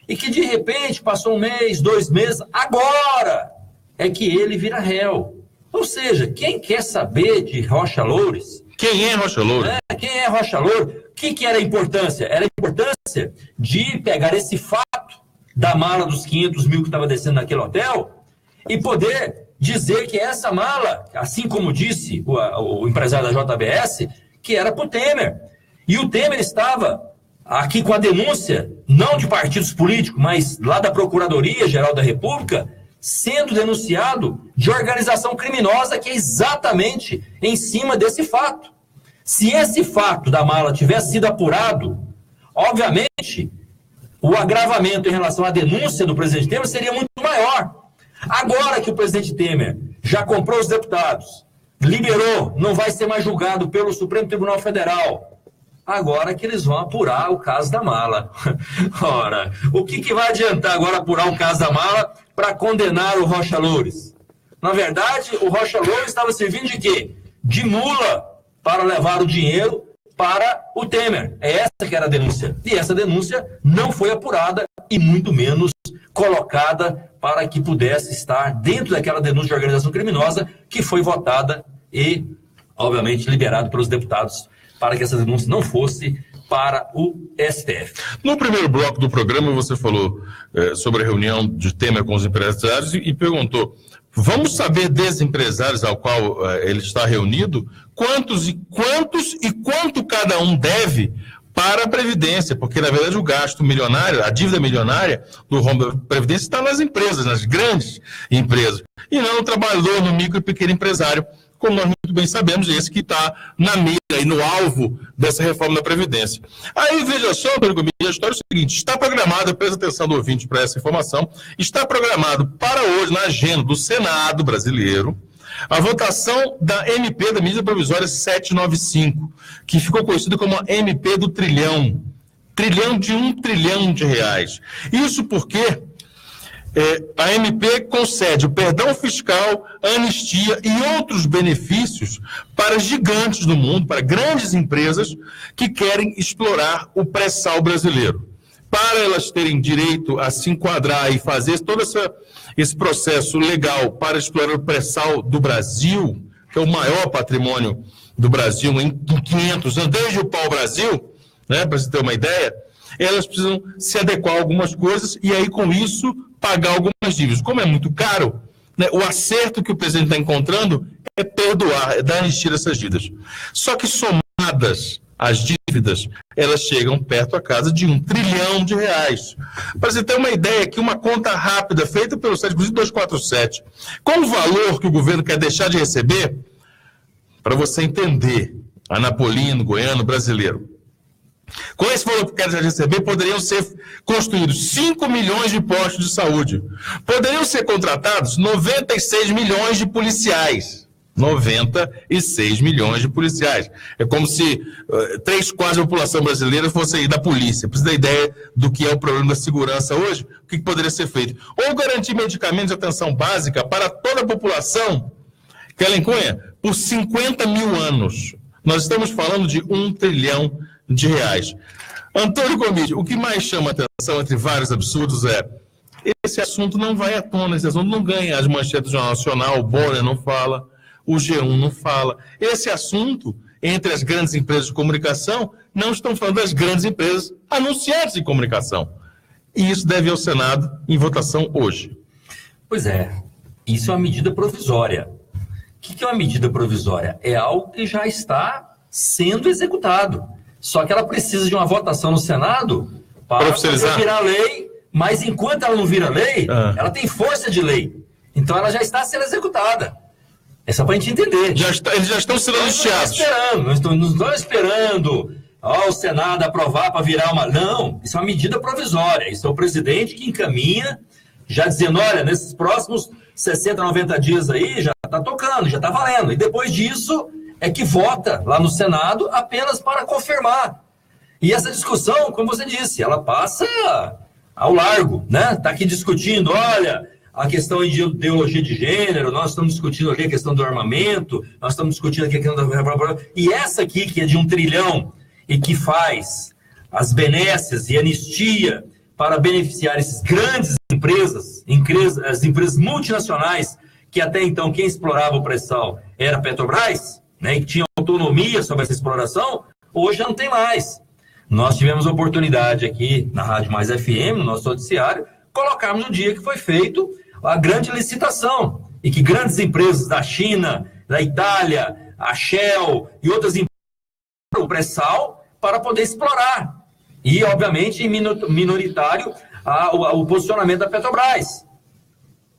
E que, de repente, passou 1 mês, 2 meses, agora é que ele vira réu. Ou seja, quem quer saber de Rocha Louros... Quem é Rocha Louros? Quem é Rocha Louros? O que era a importância? Era a importância de pegar esse fato da mala dos 500 mil que estava descendo naquele hotel e poder dizer que essa mala, assim como disse o empresário da JBS, que era para o Temer. E o Temer estava aqui com a denúncia, não de partidos políticos, mas lá da Procuradoria-Geral da República, sendo denunciado de organização criminosa que é exatamente em cima desse fato. Se esse fato da mala tivesse sido apurado, obviamente, o agravamento em relação à denúncia do presidente Temer seria muito maior. Agora que o presidente Temer já comprou os deputados, liberou, não vai ser mais julgado pelo Supremo Tribunal Federal, agora que eles vão apurar o caso da mala. Ora, o que vai adiantar agora apurar o caso da mala para condenar o Rocha Louros? Na verdade, o Rocha Louros estava servindo de quê? De mula para levar o dinheiro para o Temer. É essa que era a denúncia. E essa denúncia não foi apurada e muito menos colocada para que pudesse estar dentro daquela denúncia de organização criminosa que foi votada e, obviamente, liberado pelos deputados para que essa denúncia não fosse para o STF. No primeiro bloco do programa, você falou sobre a reunião de Temer com os empresários e perguntou, vamos saber desses empresários ao qual ele está reunido, quanto cada um deve para a Previdência, porque, na verdade, o gasto milionário, a dívida milionária do rombo da Previdência está nas empresas, nas grandes empresas, e não no trabalhador, no micro e pequeno empresário, como nós muito bem sabemos, esse que está na mira e no alvo dessa reforma da Previdência. Aí, veja só, Antônio Gomide, a história é o seguinte, está programado, presta atenção do ouvinte para essa informação, está programado para hoje, na agenda do Senado brasileiro, A votação da MP, da medida provisória 795, que ficou conhecida como a MP do trilhão. Trilhão de R$1 trilhão. Isso porque a MP concede o perdão fiscal, anistia e outros benefícios para gigantes do mundo, para grandes empresas que querem explorar o pré-sal brasileiro. Para elas terem direito a se enquadrar e fazer todo esse processo legal para explorar o pré-sal do Brasil, que é o maior patrimônio do Brasil em 500 anos, desde o pau-brasil, né, para você ter uma ideia, elas precisam se adequar a algumas coisas e aí, com isso, pagar algumas dívidas. Como é muito caro, né, o acerto que o presidente está encontrando é perdoar, é dar anistia dessas dívidas. Só que somadas as dívidas, elas chegam perto a casa de R$1 trilhão. Para você ter uma ideia aqui, uma conta rápida feita pelo site 247, com o valor que o governo quer deixar de receber, para você entender, anapolino, goiano, brasileiro, com esse valor que quer deixar de receber, poderiam ser construídos 5 milhões de postos de saúde, poderiam ser contratados 96 milhões de policiais. 96 milhões de policiais. É como se 3/4 da população brasileira fosse aí da polícia. Precisa da ideia do que é o problema da segurança hoje, o que poderia ser feito? Ou garantir medicamentos de atenção básica para toda a população, Kellen Cunha, por 50 mil anos. Nós estamos falando de R$1 trilhão. Antônio Comide, o que mais chama atenção entre vários absurdos é esse assunto não vai à tona, esse assunto não ganha as manchetes do Jornal Nacional, o Bonner não fala, o G1 não fala. Esse assunto, entre as grandes empresas de comunicação, não estão falando das grandes empresas anunciantes de comunicação. E isso deve ir ao Senado em votação hoje. Pois é, isso é uma medida provisória. O que é uma medida provisória? É algo que já está sendo executado. Só que ela precisa de uma votação no Senado para virar lei, mas enquanto ela não vira lei, ela tem força de lei. Então ela já está sendo executada. É só para a gente entender. Eles já estão sendo anunciados. Não estão esperando o Senado aprovar para virar uma... Não, isso é uma medida provisória. Isso é o presidente que encaminha, já dizendo, olha, nesses próximos 60, 90 dias aí, já está tocando, já está valendo. E depois disso... é que vota lá no Senado apenas para confirmar. E essa discussão, como você disse, ela passa ao largo, né? Está aqui discutindo, olha, a questão de ideologia de gênero, nós estamos discutindo aqui a questão do armamento, nós estamos discutindo aqui a questão da... E essa aqui, que é de R$1 trilhão, e que faz as benesses e anistia para beneficiar essas grandes empresas, as empresas multinacionais, que até então quem explorava o pré-sal era a Petrobras, né, e que tinha autonomia sobre essa exploração, hoje não tem mais. Nós tivemos a oportunidade aqui na Rádio Mais FM, no nosso noticiário, colocarmos no dia que foi feito a grande licitação, e que grandes empresas da China, da Itália, a Shell e outras empresas o pré-sal para poder explorar. E, obviamente, minoritário o posicionamento da Petrobras.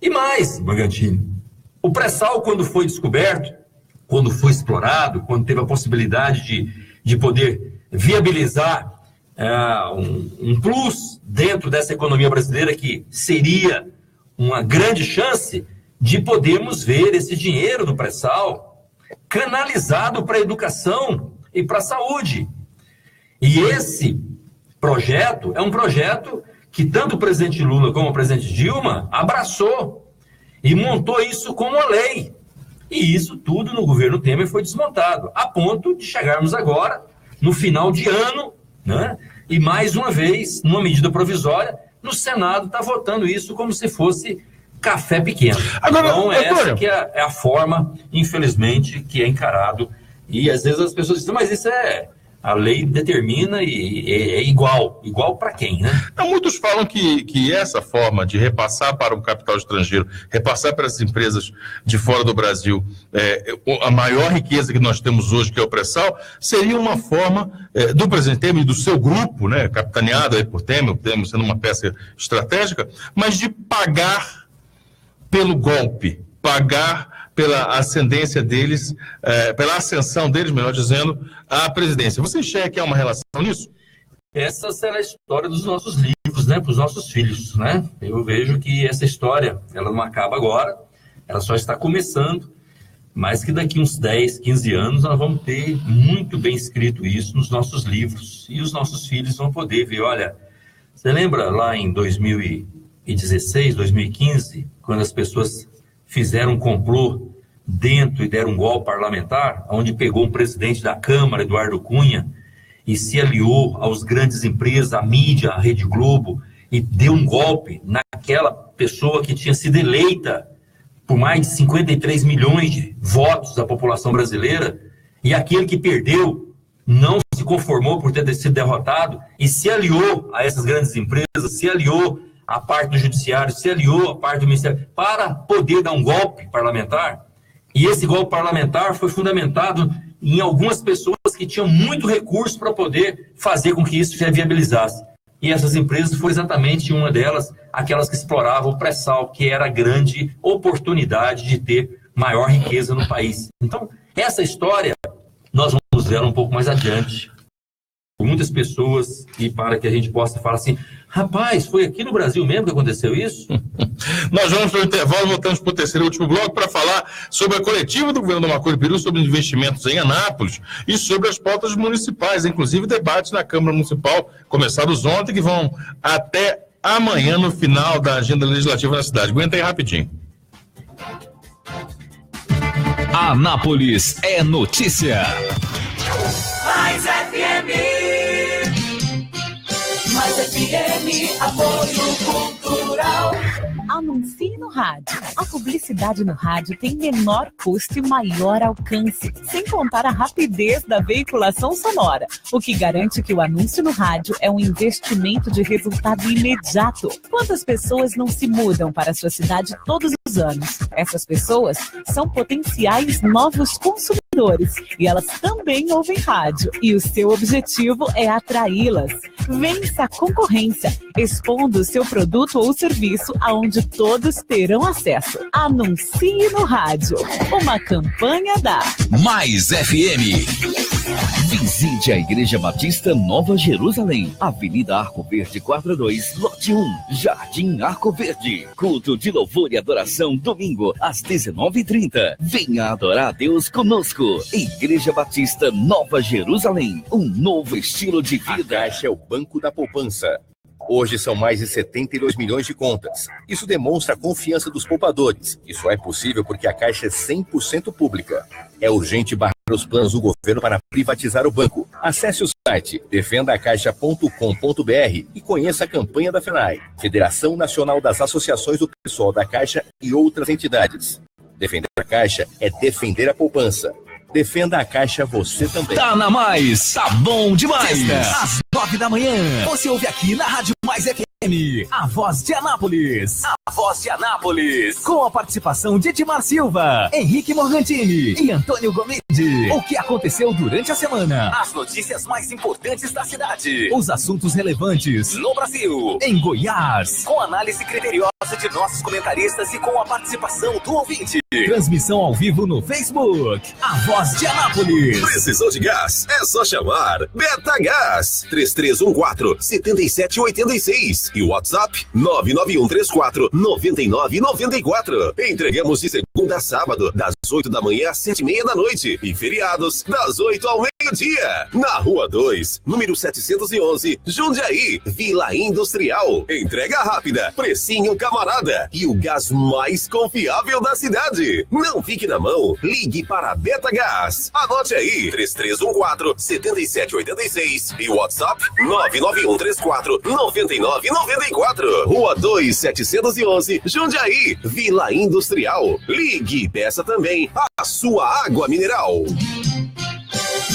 E mais, Bragantino, o pré-sal, quando foi descoberto, quando foi explorado, quando teve a possibilidade de poder viabilizar um plus dentro dessa economia brasileira, que seria uma grande chance de podermos ver esse dinheiro do pré-sal canalizado para a educação e para a saúde. E esse projeto é um projeto que tanto o presidente Lula como o presidente Dilma abraçou e montou isso como uma lei. E isso tudo no governo Temer foi desmontado, a ponto de chegarmos agora, no final de ano, né? E mais uma vez, numa medida provisória, no Senado está votando isso como se fosse café pequeno. Agora, então, essa que é a forma, infelizmente, que é encarado. E às vezes as pessoas dizem, mas isso a lei determina e é igual para quem, né? Então, muitos falam que essa forma de repassar para um capital estrangeiro, repassar para as empresas de fora do Brasil, a maior riqueza que nós temos hoje, que é o pré-sal, seria uma forma do presidente Temer e do seu grupo, né, capitaneado aí por Temer sendo uma peça estratégica, mas de pagar pelo golpe, pagar pela ascendência deles, pela ascensão deles, melhor dizendo, à presidência. Você enxerga que há uma relação nisso? Essa será a história dos nossos livros, né, para os nossos filhos, né? Eu vejo que essa história, ela não acaba agora, ela só está começando. mas que daqui uns 10, 15 anos nós vamos ter muito bem escrito isso nos nossos livros, e os nossos filhos vão poder ver, olha, você lembra lá em 2016, 2015, quando as pessoas fizeram um complô dentro e deram um golpe parlamentar, onde pegou um presidente da Câmara, Eduardo Cunha, e se aliou aos grandes empresas, à mídia, à Rede Globo, e deu um golpe naquela pessoa que tinha sido eleita por mais de 53 milhões de votos da população brasileira, e aquele que perdeu não se conformou por ter sido derrotado e se aliou a essas grandes empresas, se aliou à parte do judiciário, se aliou à parte do ministério, para poder dar um golpe parlamentar. E esse golpe parlamentar foi fundamentado em algumas pessoas que tinham muito recurso para poder fazer com que isso se viabilizasse. E essas empresas foram exatamente uma delas, aquelas que exploravam o pré-sal, que era a grande oportunidade de ter maior riqueza no país. Então, essa história nós vamos ver um pouco mais adiante. Muitas pessoas, e para que a gente possa falar assim, rapaz, foi aqui no Brasil mesmo que aconteceu isso? Nós vamos para o intervalo, voltamos para o terceiro e último bloco para falar sobre a coletiva do governo do Marco Peru, sobre investimentos em Anápolis e sobre as pautas municipais, inclusive debates na Câmara Municipal, começados ontem, que vão até amanhã no final da agenda legislativa na cidade. Aguenta aí rapidinho. Anápolis é notícia. Mais FM. Mais FM, apoio cultural. Anuncie no rádio. A publicidade no rádio tem menor custo e maior alcance, sem contar a rapidez da veiculação sonora, o que garante que o anúncio no rádio é um investimento de resultado imediato. Quantas pessoas não se mudam para a sua cidade todos os anos? Essas pessoas são potenciais novos consumidores e elas também ouvem rádio. E o seu objetivo é atraí-las. Vença a concorrência, expondo o seu produto ou serviço aonde todos terão acesso. Anuncie no rádio. Uma campanha da Mais FM. Visite a Igreja Batista Nova Jerusalém, Avenida Arco Verde 42, Lote 1, Jardim Arco Verde. Culto de louvor e adoração, domingo, às 19h30. Venha adorar a Deus conosco. Igreja Batista Nova Jerusalém, um novo estilo de vida. A Caixa é o Banco da Poupança. Hoje são mais de 72 milhões de contas. Isso demonstra a confiança dos poupadores. Isso é possível porque a Caixa é 100% pública. É urgente barrar os planos do governo para privatizar o banco. Acesse o site defendacaixa.com.br e conheça a campanha da FENAI, Federação Nacional das Associações do Pessoal da Caixa e outras entidades. Defender a Caixa é defender a poupança. Defenda a Caixa você também. Tá na Mais, tá bom demais. Às 9 da manhã, você ouve aqui na Rádio Mais FM, a Voz de Anápolis. A Voz de Anápolis, com a participação de Edmar Silva, Henrique Morgantini e Antônio Gomide. O que aconteceu durante a semana, as notícias mais importantes da cidade, os assuntos relevantes no Brasil, em Goiás, com análise criteriosa de nossos comentaristas e com a participação do ouvinte. Transmissão ao vivo no Facebook, a Voz de Anápolis. Precisou de gás? É só chamar Betagás 3314-7786 e o WhatsApp 99134-9994. Entregamos de segunda a sábado, das 8 da manhã às 7h30 da noite e feriados das 8 ao meio-dia. Na Rua 2, número 711, Jundiaí, Vila Industrial. Entrega rápida, precinho camarada e o gás mais confiável da cidade. Não fique na mão, ligue para a Betagás. Anote aí, 3314-7786 e o WhatsApp 99134-9994. Rua 2, 711, Jundiaí, Vila Industrial. Ligue e peça também a sua água mineral.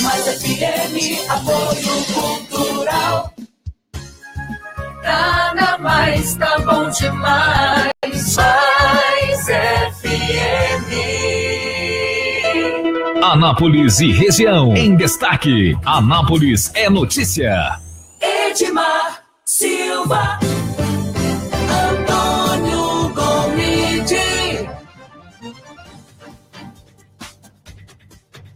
Mais FM, apoio cultural. Tá na Mais, tá bom demais. Mais FM. Anápolis e região, em destaque. Anápolis é notícia. Edmar Silva, Antônio Gomide.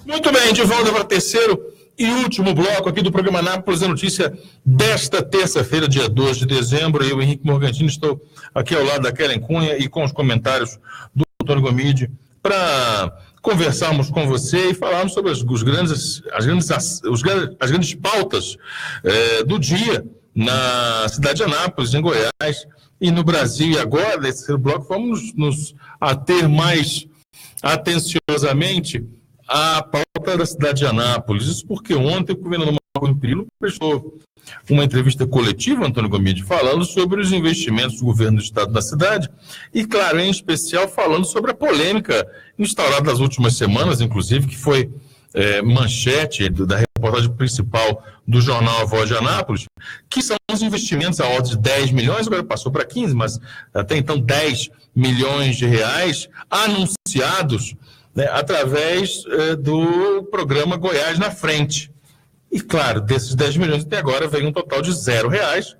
Muito bem, de volta para o terceiro e último bloco aqui do programa Anápolis, a notícia desta terça-feira, dia 2 de dezembro. Eu, Henrique Morgantini, estou aqui ao lado da Kellen Cunha e com os comentários do Antônio Gomide para conversarmos com você e falarmos sobre as grandes pautas do dia na cidade de Anápolis, em Goiás e no Brasil. E agora, nesse bloco, vamos nos ater mais atenciosamente à pauta da cidade de Anápolis. Isso porque ontem o governador Marconi Perillo prestou uma entrevista coletiva, Antônio Gomide, falando sobre os investimentos do governo do estado da cidade e, claro, em especial falando sobre a polêmica instaurada nas últimas semanas, inclusive, que foi manchete da reportagem principal do jornal A Voz de Anápolis, que são os investimentos à ordem de 10 milhões, agora passou para 15, mas até então 10 milhões de reais anunciados, né, através do programa Goiás na Frente. E, claro, desses 10 milhões até agora vem um total de R$0,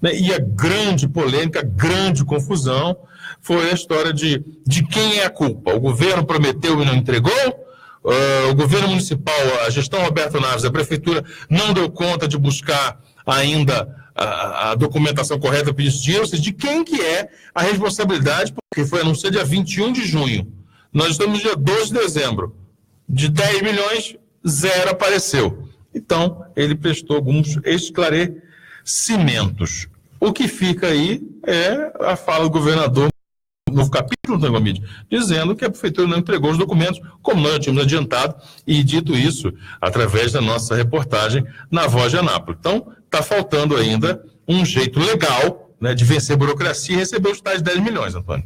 né? E a grande polêmica, a grande confusão foi a história de quem é a culpa. O governo prometeu e não entregou, o governo municipal, a gestão Roberto Naves, a prefeitura não deu conta de buscar ainda a documentação correta para esse dinheiro, ou seja, de quem que é a responsabilidade, porque foi anunciado dia 21 de junho. Nós estamos no dia 12 de dezembro. De 10 milhões, 0 apareceu. Então, ele prestou alguns esclarecimentos. O que fica aí é a fala do governador, no novo capítulo do Gomide, dizendo que a prefeitura não entregou os documentos, como nós já tínhamos adiantado, e dito isso através da nossa reportagem na Voz de Anápolis. Então, está faltando ainda um jeito legal, né, de vencer a burocracia e receber os tais 10 milhões, Antônio.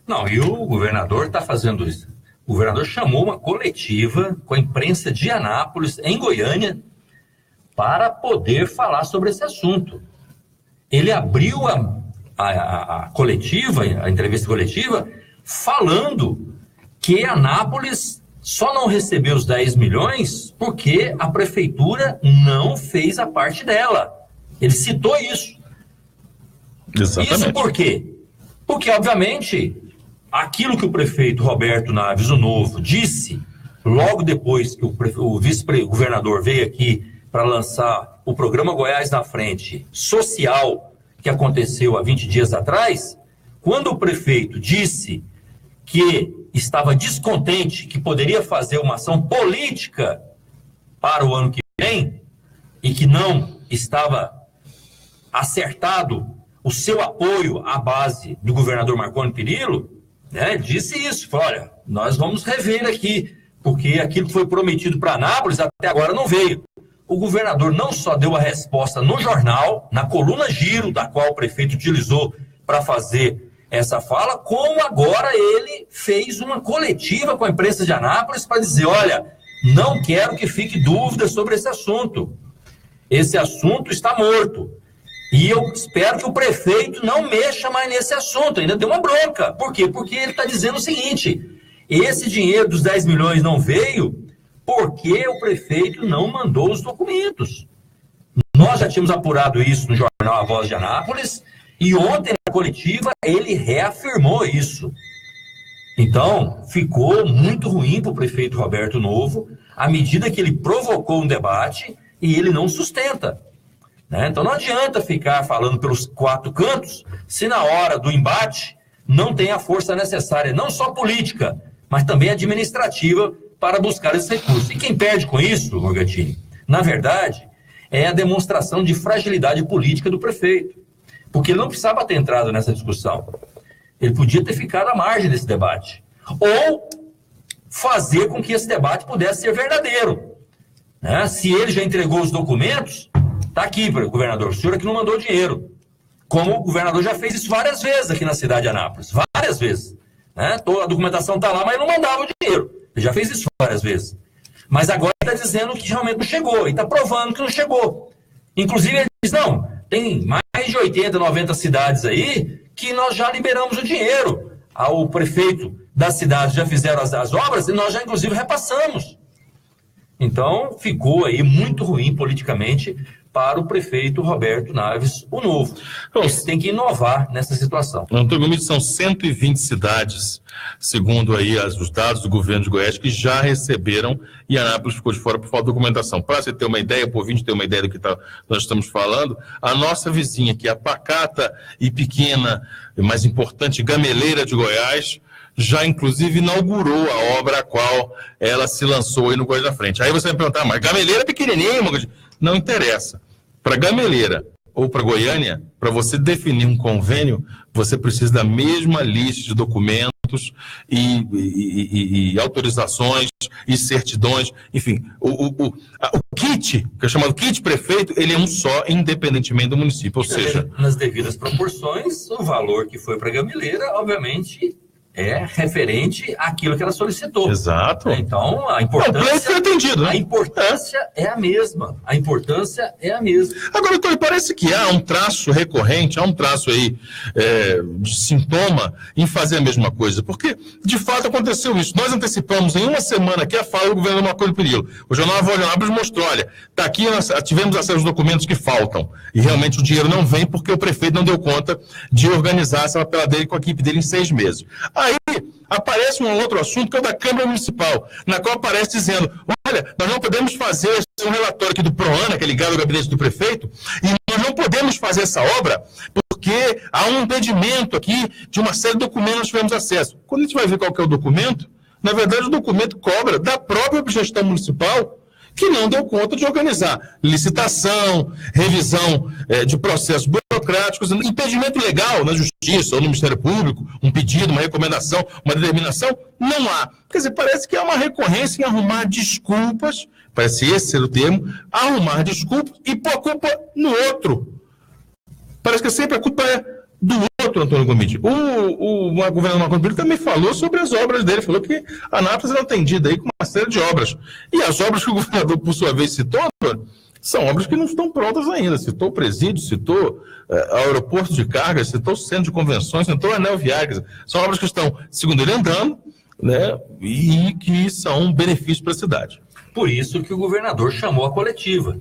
Não, e o governador está fazendo isso. O governador chamou uma coletiva com a imprensa de Anápolis, em Goiânia, para poder falar sobre esse assunto. Ele abriu a coletiva, a entrevista coletiva, falando que Anápolis só não recebeu os 10 milhões porque a prefeitura não fez a parte dela. Ele citou isso. Exatamente. Isso por quê? Porque, obviamente, aquilo que o prefeito Roberto Naves, o novo, disse logo depois que o vice-governador veio aqui para lançar o programa Goiás na Frente social, que aconteceu há 20 dias atrás, quando o prefeito disse que estava descontente, que poderia fazer uma ação política para o ano que vem, e que não estava acertado o seu apoio à base do governador Marconi Perillo, né, disse isso, falou, olha, nós vamos rever aqui, porque aquilo que foi prometido para Anápolis até agora não veio. O governador não só deu a resposta no jornal, na coluna Giro, da qual o prefeito utilizou para fazer essa fala, como agora ele fez uma coletiva com a imprensa de Anápolis para dizer, olha, não quero que fique dúvida sobre esse assunto. Esse assunto está morto. E eu espero que o prefeito não mexa mais nesse assunto. Ainda deu uma bronca. Por quê? Porque ele está dizendo o seguinte, esse dinheiro dos 10 milhões não veio porque o prefeito não mandou os documentos. Nós já tínhamos apurado isso no jornal A Voz de Anápolis e ontem na coletiva ele reafirmou isso. Então, ficou muito ruim para o prefeito Roberto Novo, à medida que ele provocou um debate e ele não sustenta. Né? Então não adianta ficar falando pelos 4 cantos se na hora do embate não tem a força necessária, não só política, mas também administrativa, para buscar esses recursos. E quem perde com isso, Morgantini, na verdade, é a demonstração de fragilidade política do prefeito. Porque ele não precisava ter entrado nessa discussão. Ele podia ter ficado à margem desse debate. Ou fazer com que esse debate pudesse ser verdadeiro. Né? Se ele já entregou os documentos, está aqui, governador, o senhor é que não mandou dinheiro. Como o governador já fez isso várias vezes aqui na cidade de Anápolis. Várias vezes. Né? A documentação está lá, mas não mandava o dinheiro. Ele já fez isso várias vezes. Mas agora está dizendo que realmente não chegou. E está provando que não chegou. Inclusive, ele diz, não, tem mais de 80, 90 cidades aí que nós já liberamos o dinheiro. O prefeito das cidades já fizeram as obras e nós já, inclusive, repassamos. Então, ficou aí muito ruim politicamente para o prefeito Roberto Naves, o novo. Ele tem que inovar nessa situação. Antônio Gomide, são 120 cidades, segundo aí os dados do governo de Goiás, que já receberam e Anápolis ficou de fora por falta de documentação. Para você ter uma ideia, para o ouvinte ter uma ideia do que nós estamos falando, a nossa vizinha, que é a pacata e pequena, mais importante, gameleira de Goiás, já inclusive inaugurou a obra a qual ela se lançou aí no Goiás da Frente. Aí você vai me perguntar, mas Gameleira é pequenininho, não interessa. Para Gameleira ou para Goiânia, para você definir um convênio, você precisa da mesma lista de documentos e autorizações e certidões, enfim, o kit, que é chamado kit prefeito, ele é um só, independentemente do município, ou seja... Nas devidas proporções, o valor que foi para Gameleira, obviamente... é referente àquilo que ela solicitou. Exato. Então, a importância... foi atendido, né? A importância é a mesma. A importância é a mesma. Agora, doutor, parece que há um traço recorrente, há um traço aí de sintoma em fazer a mesma coisa, porque, de fato, aconteceu isso. Nós antecipamos em uma semana aqui a fala do governador Marconi Perillo. O jornal Voz de Anápolis mostrou, olha, tá aqui, nós tivemos acesso aos documentos que faltam, e realmente o dinheiro não vem porque o prefeito não deu conta de organizar essa papela dele com a equipe dele em 6 meses. Aí aparece um outro assunto que é o da Câmara Municipal, na qual aparece dizendo, olha, nós não podemos fazer um relatório aqui do PROANA, que é ligado ao gabinete do prefeito, e nós não podemos fazer essa obra porque há um impedimento aqui de uma série de documentos que nós tivemos acesso. Quando a gente vai ver qual que é o documento, na verdade o documento cobra da própria gestão municipal que não deu conta de organizar licitação, revisão de processos burocráticos, impedimento legal na Justiça ou no Ministério Público, um pedido, uma recomendação, uma determinação, não há. Quer dizer, parece que há uma recorrência em arrumar desculpas, parece esse ser o termo, arrumar desculpas e pôr a culpa no outro. Parece que sempre a culpa é do outro, Antônio Gomide. O governador Marconi Perillo também falou sobre as obras dele, falou que a Anápolis era atendida aí com uma série de obras. E as obras que o governador, por sua vez, citou, são obras que não estão prontas ainda. Citou o presídio, citou aeroporto de carga, citou o centro de convenções, citou o anel viário. São obras que estão, segundo ele, andando, né, e que são um benefício para a cidade. Por isso que o governador chamou a coletiva,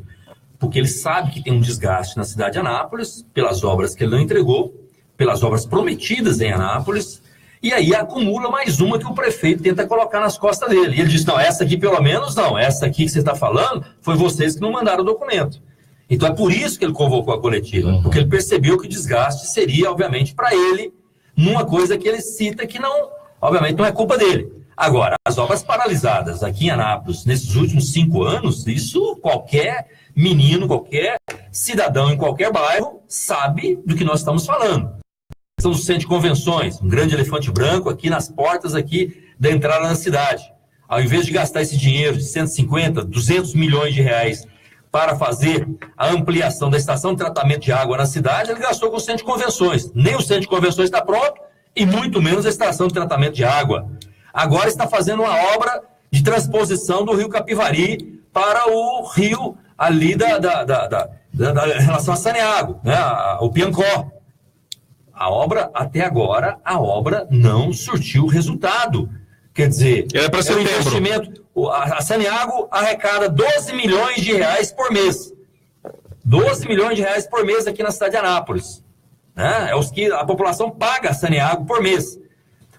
porque ele sabe que tem um desgaste na cidade de Anápolis, pelas obras que ele não entregou, pelas obras prometidas em Anápolis, e aí acumula mais uma que o prefeito tenta colocar nas costas dele. E ele diz, não, essa aqui pelo menos não, essa aqui que você está falando, foi vocês que não mandaram o documento. Então é por isso que ele convocou a coletiva, porque ele percebeu que o desgaste seria, obviamente, para ele, numa coisa que ele cita que não, obviamente, não é culpa dele. Agora, as obras paralisadas aqui em Anápolis, nesses últimos 5 anos, isso qualquer menino, qualquer cidadão em qualquer bairro sabe do que nós estamos falando. São os centros de convenções, um grande elefante branco aqui nas portas aqui da entrada na cidade. Ao invés de gastar esse dinheiro de 150, 200 milhões de reais para fazer a ampliação da estação de tratamento de água na cidade, ele gastou com o centro de convenções. Nem o centro de convenções está pronto e muito menos a estação de tratamento de água. Agora está fazendo uma obra de transposição do rio Capivari para o rio ali da relação a Saneago, né, o Piancó. A obra, até agora, a obra não surtiu resultado. Quer dizer, o investimento, a Saneago arrecada 12 milhões de reais por mês. 12 milhões de reais por mês aqui na cidade de Anápolis. Né? É os que a população paga a Saneago por mês.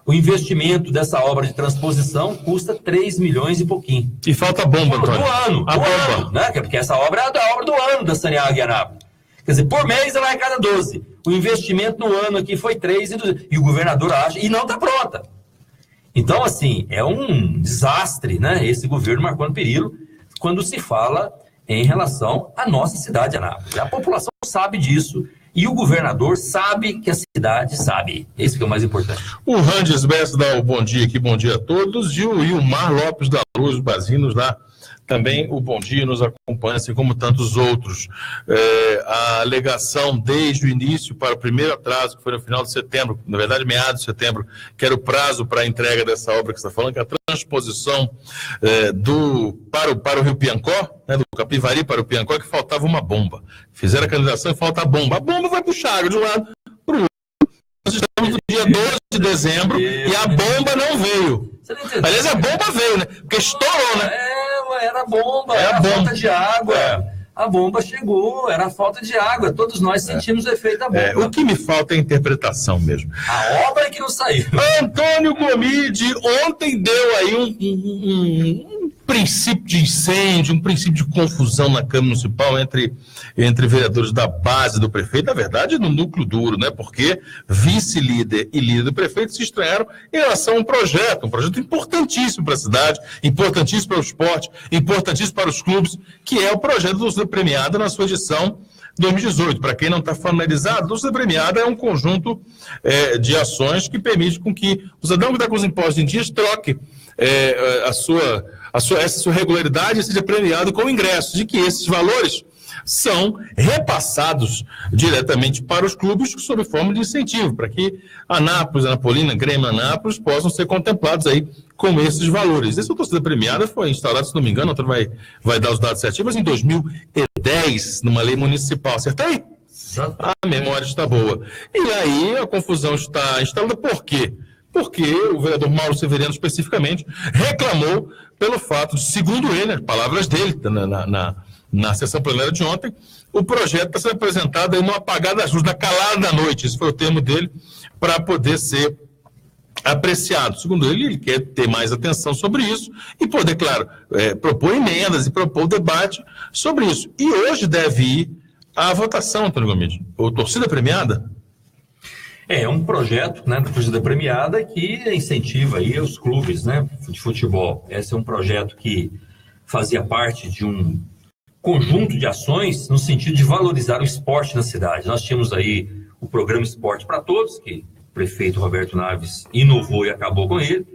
O investimento dessa obra de transposição custa 3 milhões e pouquinho. E falta bomba, Antônio. Do ano. A bomba. Né? Porque essa obra é a obra do ano da Saneago e Anápolis. Quer dizer, por mês ela arrecada 12. O investimento no ano aqui foi 3 e o governador acha, e não está pronta. Então, assim, é um desastre, né, esse governo Marconi Perillo, quando se fala em relação à nossa cidade de Anápolis. A população sabe disso e o governador sabe que a cidade sabe. Esse que é o mais importante. O Randes Bessa dá o bom dia aqui, bom dia a todos. E o Ilmar Lopes da Luz Bazinos lá também o bom dia nos acompanha, assim como tantos outros. A alegação desde o início para o primeiro atraso, que foi no final de setembro, na verdade meados de setembro, que era o prazo para a entrega dessa obra que você está falando, que é a transposição para o Rio Piancó, né, do Capivari para o Piancó, que faltava uma bomba. Fizeram a canalização e falta a bomba. A bomba vai para o Chaga, de um lado para o outro. Nós estamos no dia 12 de dezembro e a bomba não veio. Aliás, a bomba veio, né? Porque estourou, né? Era bomba, era falta de água. A bomba chegou, era falta de água. Todos nós sentimos o efeito da bomba. O que me falta é a interpretação mesmo. A obra é que não saiu. Antônio Gomide ontem deu aí princípio de incêndio, um princípio de confusão na Câmara Municipal entre vereadores da base do prefeito, na verdade, no núcleo duro, né? Porque vice-líder e líder do prefeito se estranharam em relação a um projeto importantíssimo para a cidade, importantíssimo para o esporte, importantíssimo para os clubes, que é o projeto do torcida premiada na sua edição 2018. Para quem não está familiarizado, a torcida premiada é um conjunto de ações que permite com que o cidadão que está com os impostos em dias troque essa sua regularidade seja premiado com ingressos, e que esses valores são repassados diretamente para os clubes sob forma de incentivo, para que Anápolis, Anapolina, Grêmio, Anápolis possam ser contemplados aí com esses valores. Essa torcida premiada foi instaurada, se não me engano, outra vai dar os dados certinhos, em 2010, numa lei municipal. Acertei? A memória está boa. E aí a confusão está instalada por quê? Porque o vereador Mauro Severino, especificamente, reclamou pelo fato de, segundo ele, as palavras dele, na sessão plenária de ontem, o projeto está sendo apresentado aí no apagar das luzes, na calada da noite, esse foi o termo dele, para poder ser apreciado. Segundo ele quer ter mais atenção sobre isso e poder, claro, propor emendas e propor o debate sobre isso. E hoje deve ir à votação, Antônio Gomide, ou torcida premiada. É um projeto, né, da torcida premiada que incentiva aí os clubes, né, de futebol. Esse é um projeto que fazia parte de um conjunto de ações no sentido de valorizar o esporte na cidade. Nós tínhamos aí o programa Esporte para Todos, que o prefeito Roberto Naves inovou e acabou com ele.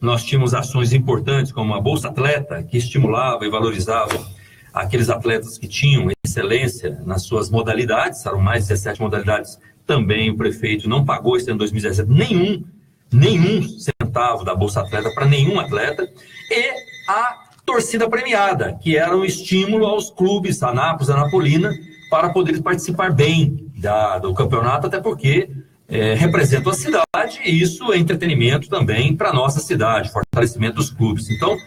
Nós tínhamos ações importantes como a Bolsa Atleta, que estimulava e valorizava aqueles atletas que tinham excelência nas suas modalidades, eram mais de 17 modalidades. Também o prefeito não pagou esse ano 2017 nenhum centavo da Bolsa Atleta para nenhum atleta, e a torcida premiada, que era um estímulo aos clubes Anápolis, Anapolina, para poderem participar bem do campeonato, até porque representam a cidade, e isso é entretenimento também para a nossa cidade, fortalecimento dos clubes. Então,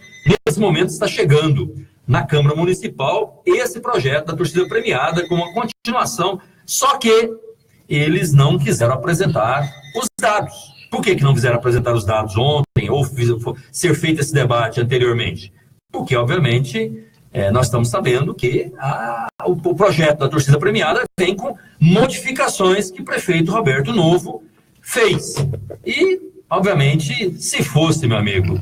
nesse momento está chegando na Câmara Municipal esse projeto da torcida premiada com uma continuação, só que eles não quiseram apresentar os dados. Por que não quiseram apresentar os dados ontem ou ser feito esse debate anteriormente? Porque, obviamente, nós estamos sabendo que o projeto da torcida premiada vem com modificações que o prefeito Roberto Novo fez. E, obviamente, se fosse, meu amigo,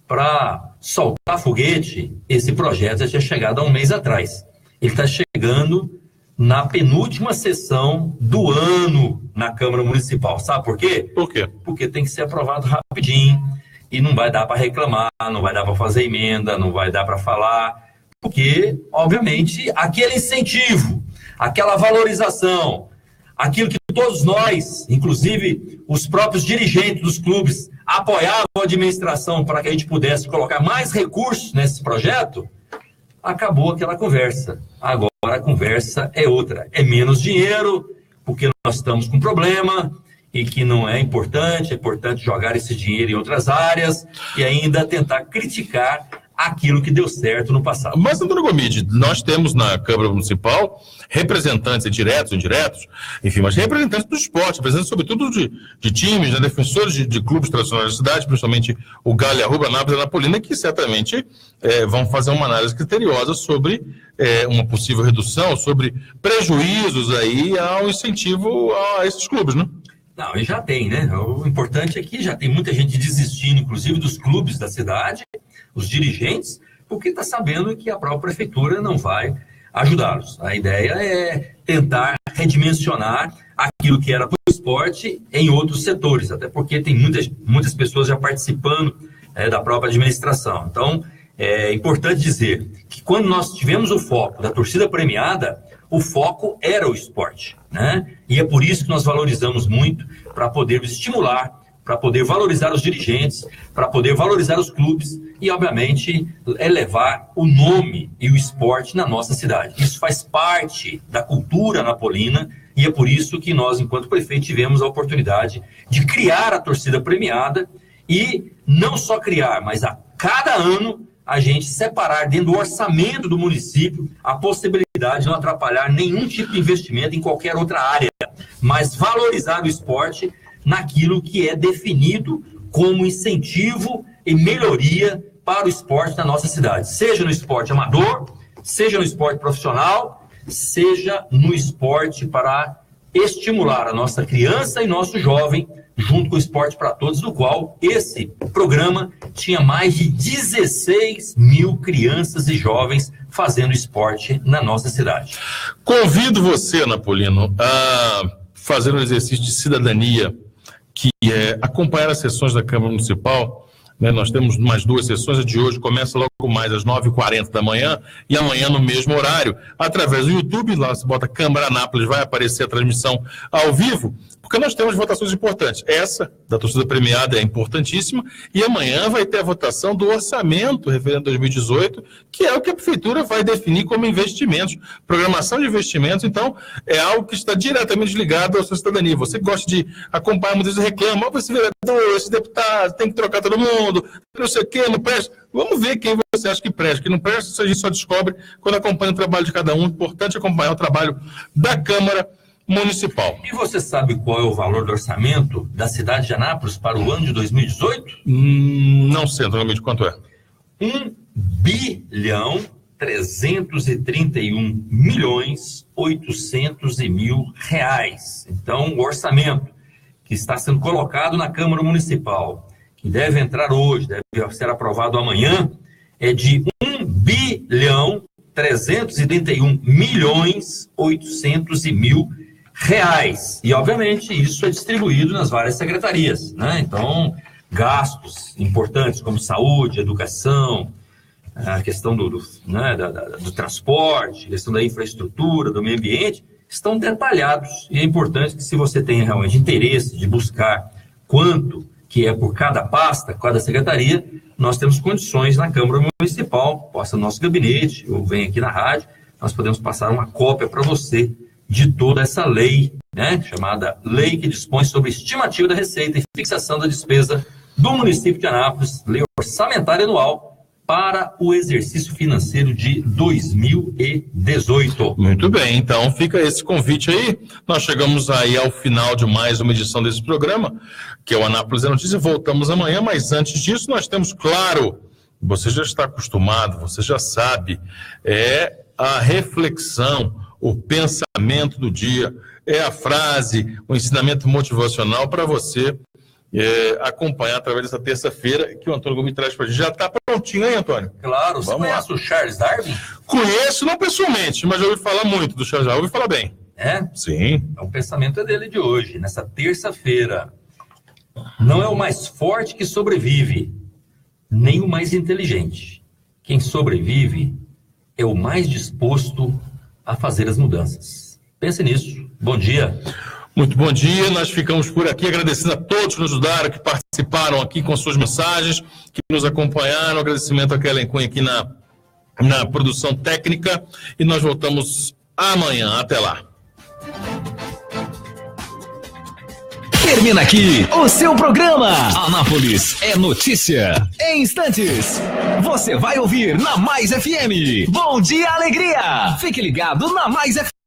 para soltar foguete, esse projeto já tinha chegado há um mês atrás. Ele está chegando na penúltima sessão do ano na Câmara Municipal. Sabe por quê? Por quê? Porque tem que ser aprovado rapidinho e não vai dar para reclamar, não vai dar para fazer emenda, não vai dar para falar, porque, obviamente, aquele incentivo, aquela valorização, aquilo que todos nós, inclusive os próprios dirigentes dos clubes, apoiavam a administração para que a gente pudesse colocar mais recursos nesse projeto, acabou aquela conversa. Agora a conversa é outra, é menos dinheiro, porque nós estamos com problema e que não é importante jogar esse dinheiro em outras áreas e ainda tentar criticar aquilo que deu certo no passado. Mas, Antônio Gomide, nós temos na Câmara Municipal representantes diretos, indiretos, enfim, mas representantes do esporte, representantes sobretudo de times, né, defensores de clubes tradicionais da cidade, principalmente o Galha, Arruba, Anápolis e Anapolina, que certamente vão fazer uma análise criteriosa sobre uma possível redução, sobre prejuízos aí ao incentivo a esses clubes, né? Não, e já tem, né? O importante é que já tem muita gente desistindo, inclusive dos clubes da cidade, os dirigentes, porque está sabendo que a própria prefeitura não vai ajudá-los. A ideia é tentar redimensionar aquilo que era para o esporte em outros setores, até porque tem muitas pessoas já participando da própria administração. Então, é importante dizer que quando nós tivemos o foco da torcida premiada, o foco era o esporte, né? E é por isso que nós valorizamos muito, para poder estimular, para poder valorizar os dirigentes, para poder valorizar os clubes e, obviamente, elevar o nome e o esporte na nossa cidade. Isso faz parte da cultura anapolina e é por isso que nós, enquanto prefeito, tivemos a oportunidade de criar a torcida premiada e não só criar, mas a cada ano a gente separar dentro do orçamento do município a possibilidade de não atrapalhar nenhum tipo de investimento em qualquer outra área, mas valorizar o esporte naquilo que é definido como incentivo e melhoria para o esporte na nossa cidade, seja no esporte amador, seja no esporte profissional, seja no esporte para estimular a nossa criança e nosso jovem, junto com o Esporte para Todos, do qual esse programa tinha mais de 16 mil crianças e jovens fazendo esporte na nossa cidade. Convido você, Napolino, a fazer um exercício de cidadania, que é acompanhar as sessões da Câmara Municipal. Nós temos mais 2 sessões, a de hoje começa logo mais às 9h40 da manhã e amanhã no mesmo horário, através do YouTube, lá você bota Câmara Anápolis, vai aparecer a transmissão ao vivo, porque nós temos votações importantes. Essa, da torcida premiada, é importantíssima, e amanhã vai ter a votação do orçamento referente a 2018, que é o que a Prefeitura vai definir como investimentos, programação de investimentos. Então, é algo que está diretamente ligado à sua cidadania. Você que gosta de acompanhar, muitas vezes reclama, esse vereador, esse deputado, tem que trocar todo mundo, não sei o quê, não presta. Vamos ver quem você acha que presta, que não presta, isso a gente só descobre quando acompanha o trabalho de cada um. Importante acompanhar o trabalho da Câmara Municipal. E você sabe qual é o valor do orçamento da cidade de Anápolis para o ano de 2018? Não sei, atualmente, quanto é? 1.331.800.000 Então, o orçamento que está sendo colocado na Câmara Municipal, que deve entrar hoje, deve ser aprovado amanhã, é de 1.331.800.000 E, obviamente, isso é distribuído nas várias secretarias, né? Então, gastos importantes como saúde, educação, a questão do transporte, a questão da infraestrutura, do meio ambiente, estão detalhados. E é importante que, se você tem realmente interesse de buscar quanto que é por cada pasta, cada secretaria, nós temos condições na Câmara Municipal, possa no nosso gabinete, ou vem aqui na rádio, nós podemos passar uma cópia para você de toda essa lei, né, chamada Lei que dispõe sobre estimativa da receita e fixação da despesa do município de Anápolis, lei orçamentária anual para o exercício financeiro de 2018. Muito bem, então fica esse convite aí. Nós chegamos aí ao final de mais uma edição desse programa, que é o Anápolis é Notícia. Voltamos amanhã, mas antes disso nós temos, claro, você já está acostumado, você já sabe, é a reflexão, o pensamento do dia, é a frase, o ensinamento motivacional para você acompanhar através dessa terça-feira que o Antônio Gomes traz para a gente. Já está prontinho aí, Antônio? Claro, você conhece o Charles Darwin? Conheço, não pessoalmente, mas já ouvi falar muito do Charles Darwin, ouvi falar bem. É? Sim. O pensamento é dele de hoje, nessa terça-feira. Não é o mais forte que sobrevive, nem o mais inteligente. Quem sobrevive é o mais disposto a fazer as mudanças. Pense nisso. Bom dia. Muito bom dia, nós ficamos por aqui agradecendo a todos que nos ajudaram, que participaram aqui com suas mensagens, que nos acompanharam. Agradecimento a Kellen Cunha aqui na produção técnica, e nós voltamos amanhã. Até lá. Termina aqui o seu programa Anápolis é Notícia. Em instantes, você vai ouvir na Mais FM. Bom dia, alegria! Fique ligado na Mais FM.